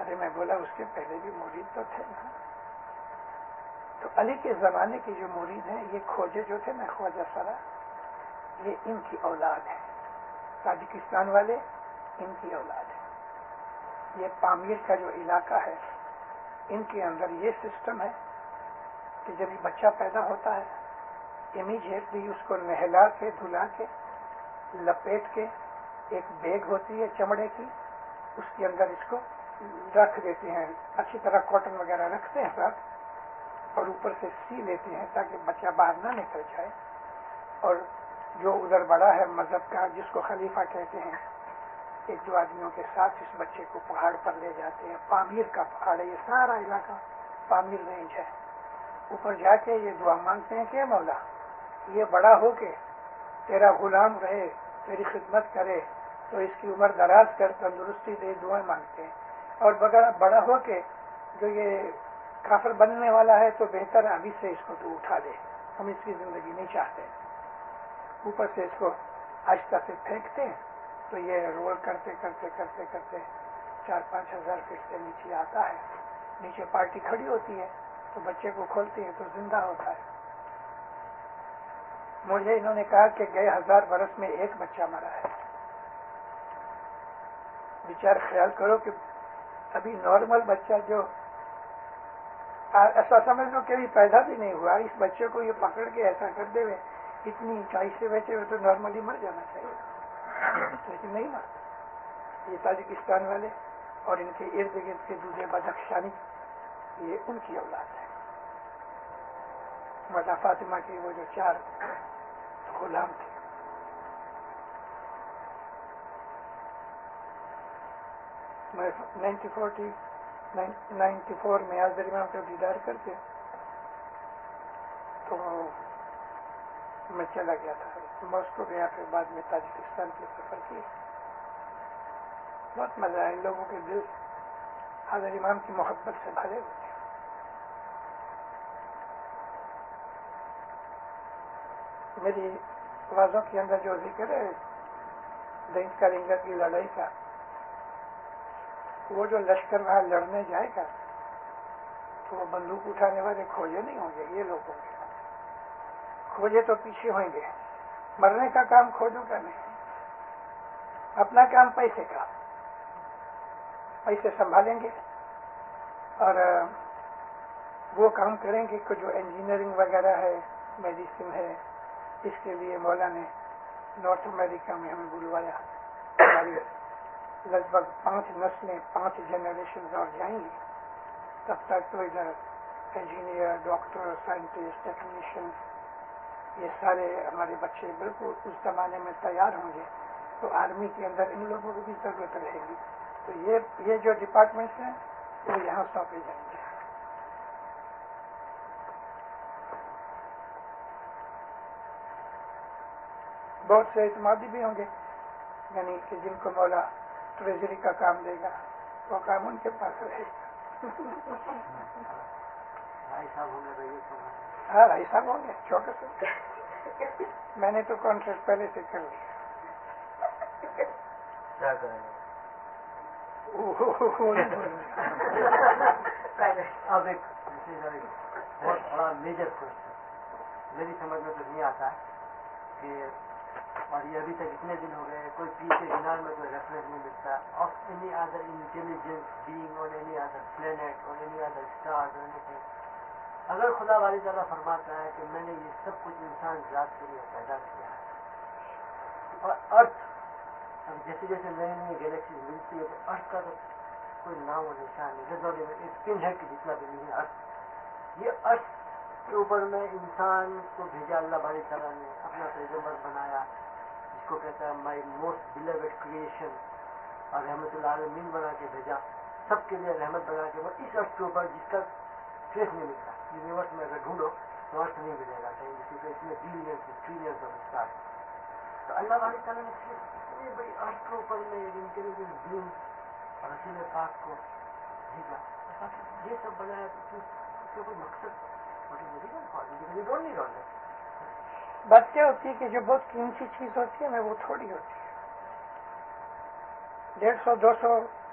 ارے میں بولا اس کے پہلے بھی مرید تو تھے نا. تو علی کے زمانے کے جو مرید ہیں یہ کھوجے جو تھے نا خواجہ سرا یہ ان کی اولاد ہے. تاجکستان والے ان کی اولاد ہے. یہ پامیر کا جو علاقہ ہے ان کے اندر یہ سسٹم ہے کہ جب یہ بچہ پیدا ہوتا ہے امیجیٹلی اس کو نہلا کے دھلا کے لپیٹ کے ایک بیگ ہوتی ہے چمڑے کی اس کے اندر اس کو رکھ دیتے ہیں. اچھی طرح کاٹن وغیرہ رکھتے ہیں ساتھ اور اوپر سے سی لیتے ہیں تاکہ بچہ باہر نہ نکل جائے. اور جو ادھر بڑا ہے مذہب کا جس کو خلیفہ کہتے ہیں ایک دو آدمیوں کے ساتھ اس بچے کو پہاڑ پر لے جاتے ہیں. پامیر کا پہاڑ ہے یہ سارا علاقہ پامیر رینج ہے. اوپر جا کے یہ دعا مانگتے ہیں کہ مولا یہ بڑا ہو کے تیرا غلام رہے تیری خدمت کرے تو اس کی عمر دراز کر تندرستی دے دعائیں مانگتے ہیں. اور بڑا ہو کے جو یہ کافر بننے والا ہے تو بہتر ابھی سے اس کو تو اٹھا دے ہم اس کی زندگی نہیں چاہتے. اوپر سے اس کو آہستہ سے پھینکتے ہیں تو یہ رول کرتے کرتے کرتے کرتے 4-5 ہزار فٹ سے نیچے آتا ہے. نیچے پارٹی کھڑی ہوتی ہے تو بچے کو کھولتے ہیں تو زندہ ہوتا ہے. مجھے انہوں نے کہا کہ گئے 1000 برس میں ایک بچہ مرا ہے. بیچار خیال کرو کہ ابھی نارمل بچہ جو ایسا سمجھ لو کہ ابھی پیدا بھی نہیں ہوا اس بچے کو یہ پکڑ کے ایسا کر دے ہوئے اتنی اونچائی سے بیٹھے ہوئے تو نارملی مر جانا چاہیے لیکن نہیں مر. یہ تاجکستان والے اور ان کے ارد گرد کے دوسرے بدخشانی یہ ان کی اولاد ہے. ماتا فاطمہ کے وہ جو 4 غلام تھے. میں 94 میں آزر امام کا دیدار کرتے تو میں چلا گیا تھا ماسکو گیا پھر بعد میں تاجکستان کے سفر کیے. بہت مزہ آیا. ان لوگوں کے دل حضرت امام کی محبت سے بھرے ہوتے ہیں. میری آوازوں کے اندر جو ذکر ہے دینک کا رنگر کی لڑائی کا وہ جو لشکر وہاں لڑنے جائے گا تو وہ بندوق اٹھانے والے کھوجے نہیں ہوں گے. یہ لوگ ہوں گے. کھوجے تو پیچھے ہوئیں گے. مرنے کا کام کھوجوں کا نہیں. اپنا کام پیسے کا. پیسے سنبھالیں گے اور وہ کام کریں گے کہ جو انجینئرنگ وغیرہ ہے میڈیسن ہے اس کے لیے مولا نے نارتھ امریکہ میں ہمیں بلوایا. ہماری لگ بھگ 5 نسلیں 5 جنریشن اور جائیں گی. تب تک تو ادھر انجینئر ڈاکٹر سائنٹسٹ ٹیکنیشین یہ سارے ہمارے بچے بالکل اس زمانے میں تیار ہوں گے. تو آرمی کے اندر ان لوگوں کو بھی ضرورت رہے گی. تو یہ جو ڈپارٹمنٹس ہیں وہ یہاں سونپے جائیں گے. بہت سے اعتمادی بھی ہوں گے یعنی کہ جن کو مولا ٹریجری کا کام دے گا وہ کام ان کے پاس رہے گا. ہاں بھائی صاحب ہوں گے چھوٹے سے. میں نے تو کانٹریکٹ پہلے سے کر لیا. کیا کریں گے اب ایک بہت بڑا میجر کوشچن میری سمجھ میں تو نہیں آتا ہے کہ اور یہ ابھی تک اتنے دن ہو گئے کوئی پیچھے یونان میں کوئی ریفرنس نہیں ملتا of any other intelligence being اور اینی ادر پلینٹ اور اینی ادر اسٹار. اگر خدا والی تعالیٰ فرماتا ہے کہ میں نے یہ سب کچھ انسان ذات کے لیے پیدا کیا ہے اور ارتھ اب جیسے جیسے نئی نئی گیلیکسیز ملتی ہے تو ارتھ کا تو کوئی نام و نشان نہیں. ایک پن ہے کہ جتنا بھی نہیں ہے ارتھ. یہ ارتھ کے اوپر میں انسان کو بھیجا اللہ باری تعالیٰ نے اپنا پیغمبر بنایا جس کو کہتا ہے مائی موسٹ بلیوڈ کریشن اور رحمت العالمین بنا کے بھیجا سب کے لیے رحمت بنا کے. وہ اس ارتھ کے اوپر جس کا ٹریس نہیں ملتا یونیورس میں اگر ڈھونڈو تو ارتھ نہیں ملے گا کہیں جس کے اس میں بلینس ٹریلینس آف اسٹار. تو اللہ والی تعالیٰ نے صرف اتنی بڑی ارتھ کے اوپر میں ایک انٹیلیجنٹ بینگ اور رسول پاک کو بھیجا. یہ سب بنایا تو اس کے کوئی مقصد بات کیا ہوتی ہے کہ جو بہت قیمتی چیز ہوتی ہے نا وہ تھوڑی ہوتی ہے. 150-200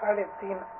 3.5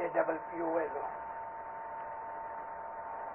APPOLO।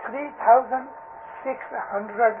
3600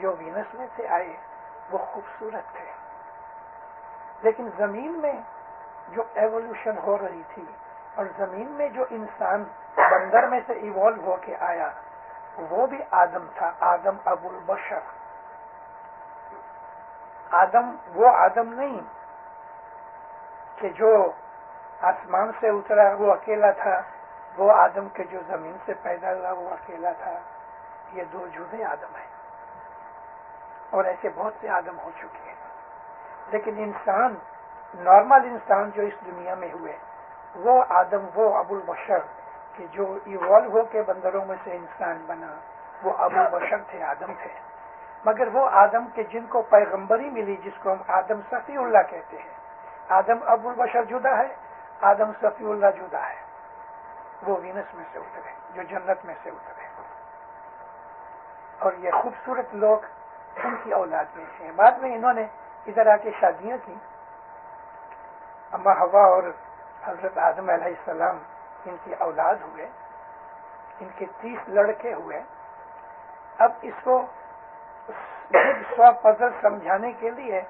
جو وینس میں سے آئے وہ خوبصورت تھے، لیکن زمین میں جو ایوولوشن ہو رہی تھی اور زمین میں جو انسان بندر میں سے ایوالو ہو کے آیا وہ بھی آدم تھا، آدم ابو البشر۔ آدم وہ آدم نہیں کہ جو آسمان سے اترا وہ اکیلا تھا، وہ آدم کے جو زمین سے پیدا ہوا وہ اکیلا تھا۔ یہ دو جدے آدم ہیں، اور ایسے بہت سے آدم ہو چکے ہیں، لیکن انسان، نارمل انسان جو اس دنیا میں ہوئے وہ آدم، وہ ابو البشر کہ جو ایوالو ہو کے بندروں میں سے انسان بنا، وہ ابو البشر تھے، آدم تھے۔ مگر وہ آدم کے جن کو پیغمبری ملی، جس کو ہم آدم صفی اللہ کہتے ہیں، آدم ابو البشر جدا ہے، آدم صفی اللہ جدا ہے، وہ وینس میں سے اترے، جو جنت میں سے اترے، اور یہ خوبصورت لوگ ان کی اولاد میں سے ہیں۔ بعد میں انہوں نے ادھر آ کے شادیاں کی، اما حوا اور حضرت آدم علیہ السلام ان کی اولاد ہوئے، ان کے 30 لڑکے ہوئے۔ اب اس کو سو پزل سمجھانے کے لیے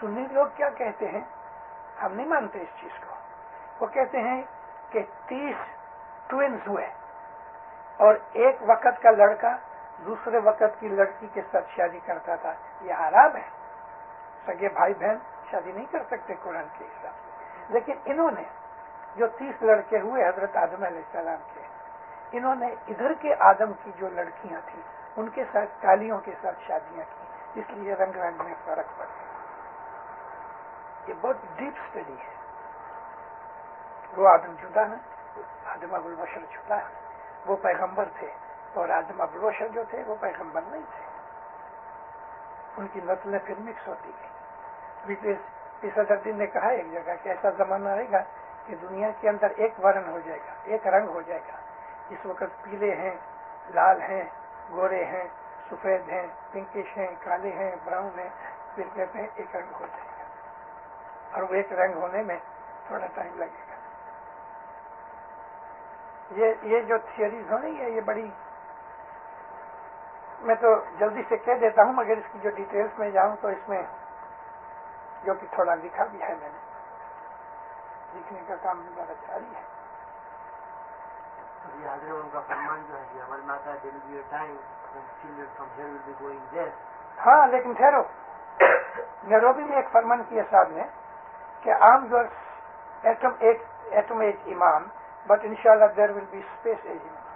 سنی لوگ کیا کہتے ہیں، ہم نہیں مانتے اس چیز کو، وہ کہتے ہیں کہ 30 ٹوینز ہوئے اور ایک وقت کا لڑکا دوسرے وقت کی لڑکی کے ساتھ شادی کرتا تھا، یہ حرام ہے، سگے بھائی بہن شادی نہیں کر سکتے قرآن کے حساب سے۔ لیکن انہوں نے جو 30 لڑکے ہوئے حضرت آدم علیہ السلام کے، انہوں نے ادھر کے آدم کی جو لڑکیاں تھیں ان کے ساتھ کالیوں کے ساتھ شادیاں کی، اس لیے رنگ رنگ میں فرق پڑ گیا۔ یہ بہت ڈیپ اسٹڈی ہے۔ وہ آدم جدا ہے، آدم ابو البشر جدا ہے، وہ پیغمبر تھے، اور آدم ابو البشر جو تھے وہ پیغمبر نہیں تھے، ان کی نسلیں پھر مکس ہوتی گئی۔ صدر الدین نے کہا ایک جگہ کہ ایسا زمانہ آئے گا کہ دنیا کے اندر ایک ورن ہو جائے گا، ایک رنگ ہو جائے گا۔ اس وقت پیلے ہیں، لال ہیں، گورے ہیں، سفید ہیں، پنکش ہیں، کالے ہیں، براؤن ہیں، پھر کہتے ہیں ایک رنگ ہو جائے گا، اور وہ ایک رنگ ہونے میں تھوڑا ٹائم لگے گا۔ یہ جو تھیوریز ہو رہی ہے یہ بڑی، میں تو جلدی سے کہہ دیتا ہوں، مگر اس کی جو ڈیٹیلز میں جاؤں تو اس میں جو کہ تھوڑا لکھا بھی ہے، میں نے لکھنے کا کام میرا جاری ہے۔ حضرت ان کا فرمان جو ہے کہ ہمارے میں آتا ہے there will be a time when children from here will be going there۔ ہاں لیکن ٹھہرو، نیروبی میں ایک فرمان کیا صاحب نے کہ عام جو ایٹم ایج امام، بٹ انشاءاللہ دیر ول بی اسپیس ایج امام،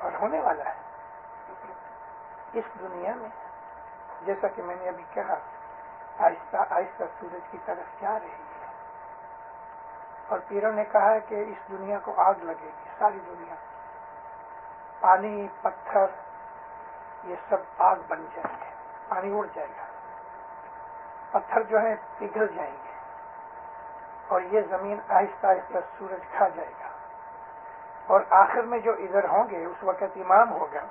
اور ہونے والا ہے اس دنیا میں۔ جیسا کہ میں نے ابھی کہا، آہستہ آہستہ سورج کی طرف جا رہی ہے، اور پیروں نے کہا ہے کہ اس دنیا کو آگ لگے گی، ساری دنیا، پانی، پتھر، یہ سب آگ بن جائیں گے، پانی اڑ جائے گا، پتھر جو ہیں پگھل جائیں گے، اور یہ زمین آہستہ آہستہ سورج کھا جائے گا، اور آخر میں جو ادھر ہوں گے اس وقت امام ہوگا۔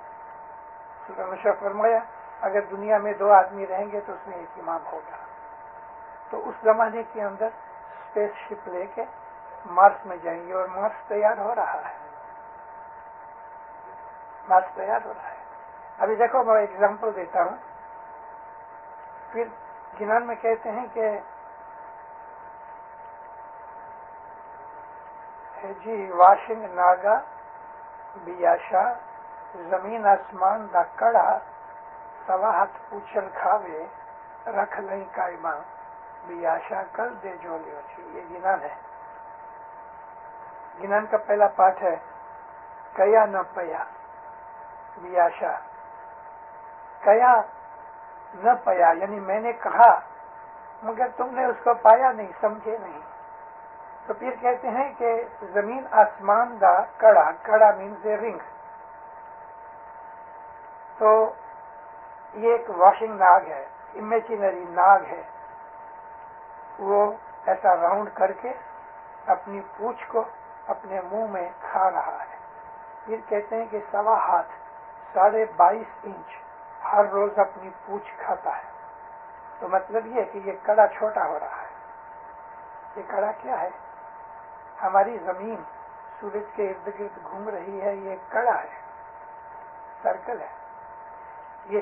سورہ نشر فرمایا اگر دنیا میں 2 آدمی رہیں گے تو اس میں ایک امام ہوگا۔ تو اس زمانے کے اندر اسپیس شپ لے کے مارس میں جائیں گے، اور مارس تیار ہو رہا ہے، مارس تیار ہو رہا ہے۔ ابھی دیکھو میں ایگزامپل دیتا ہوں، پھر جنان میں کہتے ہیں کہ جی واشنگ ناگا بیاشا زمین آسمان دا کڑا سوا ہاتھ پوچھل کھاوے رکھ لیں کائماں بیاشا کل دے جو لیو چھی۔ یہ گنان ہے، گنان کا پہلا پارٹ ہے کیا نہ پیا بیاشا، کیا نہ پیا یعنی میں نے کہا مگر تم نے اس کو پایا نہیں، سمجھے نہیں۔ تو پھر کہتے ہیں کہ زمین آسمان دا کڑا، کڑا مینز اے رنگ، تو یہ ایک واشنگ ناگ ہے، امیجنری ناگ ہے، وہ ایسا راؤنڈ کر کے اپنی پونچھ کو اپنے منہ میں کھا رہا ہے۔ پھر کہتے ہیں کہ سوا ہاتھ 22.5 انچ ہر روز اپنی پونچھ کھاتا ہے۔ تو مطلب یہ کہ یہ کڑا چھوٹا ہو رہا ہے۔ یہ کڑا کیا ہے؟ ہماری زمین سورج کے ارد گرد گھوم رہی ہے، یہ کڑا ہے، سرکل ہے۔ یہ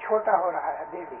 چھوٹا ہو رہا ہے ڈیلی.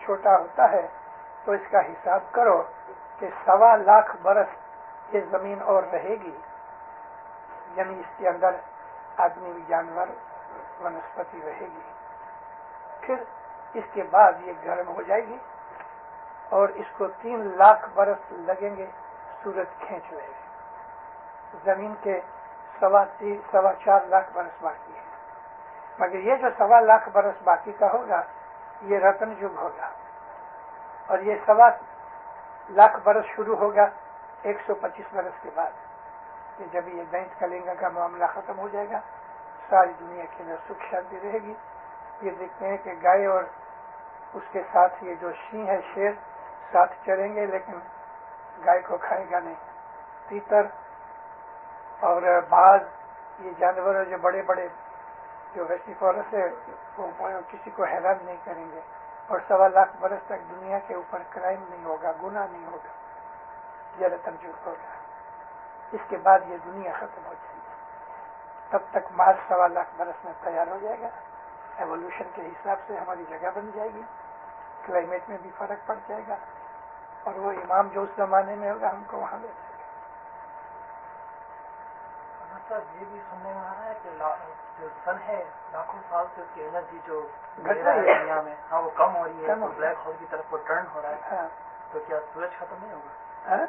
چھوٹا ہوتا ہے تو اس کا حساب کرو کہ 1.25 لاکھ برس یہ زمین اور رہے گی، یعنی اس کے اندر آدمی جانور ونسپتی رہے گی. پھر اس کے بعد یہ گرم ہو جائے گی اور اس کو 3 لاکھ برس لگیں گے سورج کھینچ لے گے. زمین کے 4.25 لاکھ برس باقی ہے، مگر یہ جو 1.25 لاکھ برس باقی کا ہوگا یہ رتن یگ ہوگا، اور یہ 1.25 لاکھ برس شروع ہوگا 125 برس کے بعد، کہ جب یہ دینت کلنگا کا معاملہ ختم ہو جائے گا ساری دنیا کے اندر سکھ شانتی رہے گی. یہ دیکھتے ہیں کہ گائے اور اس کے ساتھ یہ جو شین ہے شیر ساتھ چریں گے، لیکن گائے کو کھائے گا نہیں. تیتر اور باز یہ جانور جو بڑے بڑے جو ویسی فورس ہے وہ کسی کو حیران نہیں کریں گے، اور 1.25 لاکھ برس تک دنیا کے اوپر کرائم نہیں ہوگا، گناہ نہیں ہوگا، یہ رتن یگ ہوگا. اس کے بعد یہ دنیا ختم ہو جائے گی. تب تک مارس 1.25 لاکھ برس میں تیار ہو جائے گا. ایوولوشن کے حساب سے ہماری جگہ بن جائے گی، کلائمیٹ میں بھی فرق پڑ جائے گا، اور وہ امام جو اس زمانے میں ہوگا ہم کو وہاں لے جائے گا. صاحب یہ بھی سننے میں آ رہا ہے کہ جو سن ہے لاکھوں سال سے اس کی انرجی جو گھٹ رہی ہے دنیا میں ہاں وہ کم ہو رہی ہے، بلیک ہول کی طرف وہ ٹرن ہو رہا ہے. تو کیا سورج ختم نہیں ہوگا؟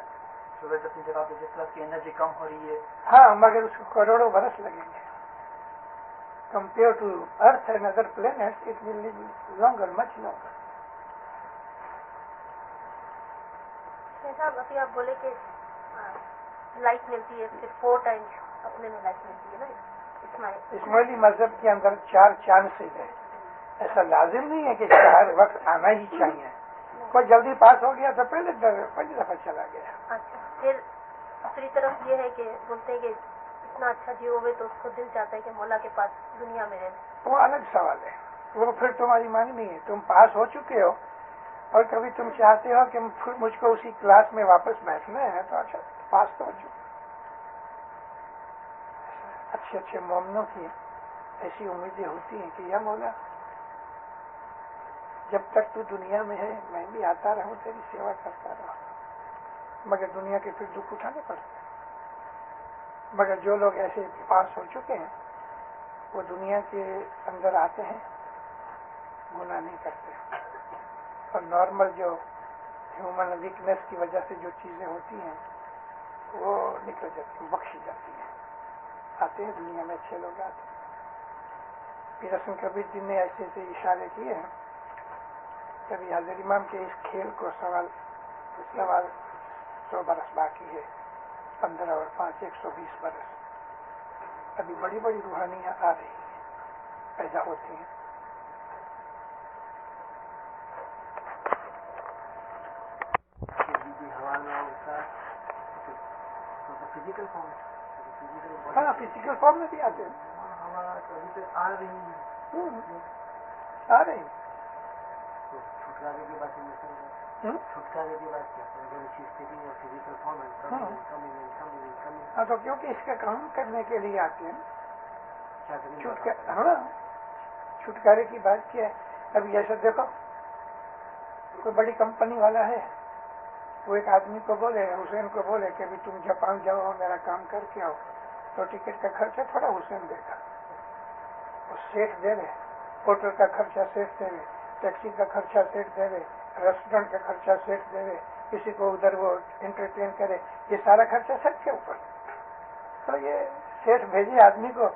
سورج اپنی جگہ پہ جس طرح کی انرجی کم ہو رہی ہے. ہاں، مگر اس کو کروڑوں برس لگیں گے. Compare to earth and other planets it will live longer, much longer. صاحب ابھی آپ بولے کہ لائٹ ملتی ہے، پھر 4 ٹائمس اپنے میں لائٹ ملتی ہے نا. اسماعیلی مذہب کے اندر 4 چانسز ہے. ایسا لازم نہیں ہے کہ ہر وقت آنا ہی چاہیے. کوئی جلدی پاس ہو گیا تو پہلی دفعہ چلا گیا. اچھا، پھر دوسری طرف یہ ہے کہ بولتے ہیں کہ اتنا اچھا جیو ہوئے تو اس کو دل چاہتا ہے کہ مولا کے پاس دنیا میں رہے. وہ الگ سوال ہے، وہ پھر تمہاری مانی نہیں ہے. تم پاس ہو چکے ہو اور کبھی تم چاہتے ہو کہ مجھ کو اسی کلاس میں واپس بیٹھنا ہے تو اچھا پاس تو ہو چکے. اچھے اچھے مومنوں کی ایسی امیدیں ہوتی ہیں کہ یا مولا جب تک تو دنیا میں ہے میں بھی آتا رہوں، تیری سیوا کرتا رہوں. مگر دنیا کے پھر دکھ اٹھانے پڑتے ہیں. مگر جو لوگ ایسے پاس ہو چکے ہیں وہ دنیا کے اندر آتے ہیں، گناہ نہیں کرتے، اور نارمل جو ہیومن ویکنیس کی وجہ سے جو چیزیں ہوتی ہیں وہ نکل جاتی ہیں، بخشی جاتی ہیں. آتے ہیں دنیا میں اچھے لوگ آتے ہیں. پیر حسن کبیر جی نے ایسے ایسے اشارے کیے ہیں. کبھی حضرت امام کے اس کھیل کو سوال 100 برس باقی ہے، 15 اور 5 120 برس. ابھی بڑی بڑی روحانیاں آ رہی ہیں، پیدا ہوتی ہیں. ہوا میں ہوتا فزیکل فارم، ہاں فزیکل فارم میں بھی آتے ہیں. ہوا تو ابھی تک آ رہی ہے، آ رہے ہیں. تو چھٹکارے کی بات چھٹکارے کی بات کیا فزیکل فارم. ہاں تو کیونکہ اس کا کام کرنے کے لیے آتے ہیں. ہاں چھٹکارے کی بات کیا ہے. ابھی ایسا دیکھو کوئی بڑی کمپنی والا ہے، وہ ایک آدمی کو بولے، حسین کو بولے کہ ابھی تم جاپان جاؤ میرا کام کر کے آؤ، تو ٹکٹ کا خرچہ تھوڑا حسین دے گا، وہ سیٹ دے رہے، ہوٹل کا خرچہ سیٹ دے رہے، ٹیکسی کا خرچہ سیٹ دے رہے، ریسٹورینٹ کا خرچہ سیٹ دے رہے، کسی کو ادھر وہ انٹرٹین کرے، یہ سارا خرچہ سیٹ کے اوپر. تو یہ سیٹ بھیجے آدمی کو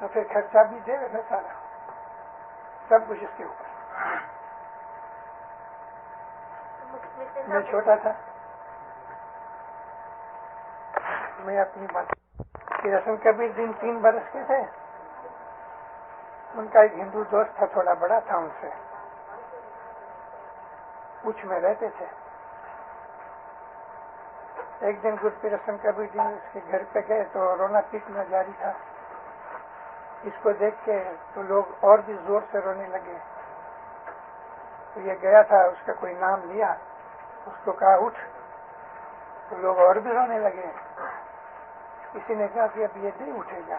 تو پھر خرچہ بھی دے رہے نا، سارا سب کچھ اس کے اوپر. میں چھوٹا تھا، میں اپنی بات کہ رسم کبیر دن 3 برس کے تھے. ان کا ایک ہندو دوست تھا، تھوڑا بڑا تھا، ان سے پوچھ میں رہتے تھے. ایک دن گرد پیر رسم کبیر دن اس کے گھر پہ گئے تو رونا پیٹنا جاری تھا. اس کو دیکھ کے تو لوگ اور بھی زور سے رونے لگے. تو یہ گیا تھا، اس کا کوئی نام لیا، اس کو کہا اٹھ، تو لوگ اور بھی رونے لگے. کسی نے کہا کہ اب یہ نہیں اٹھے گا.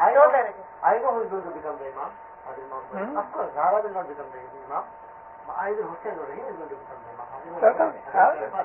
I know who is going to become the imam. Of course, Zahra will not become the imam. Either Hussein or Rahim is going to become the imam.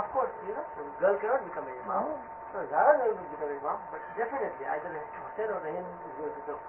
of course, you know, the girl cannot become an imam. So Zahra will become an imam, but definitely either Hussein or Rahim is going to become.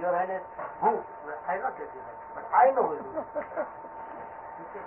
your highness, who? I not tell you that, but I know who is going to become.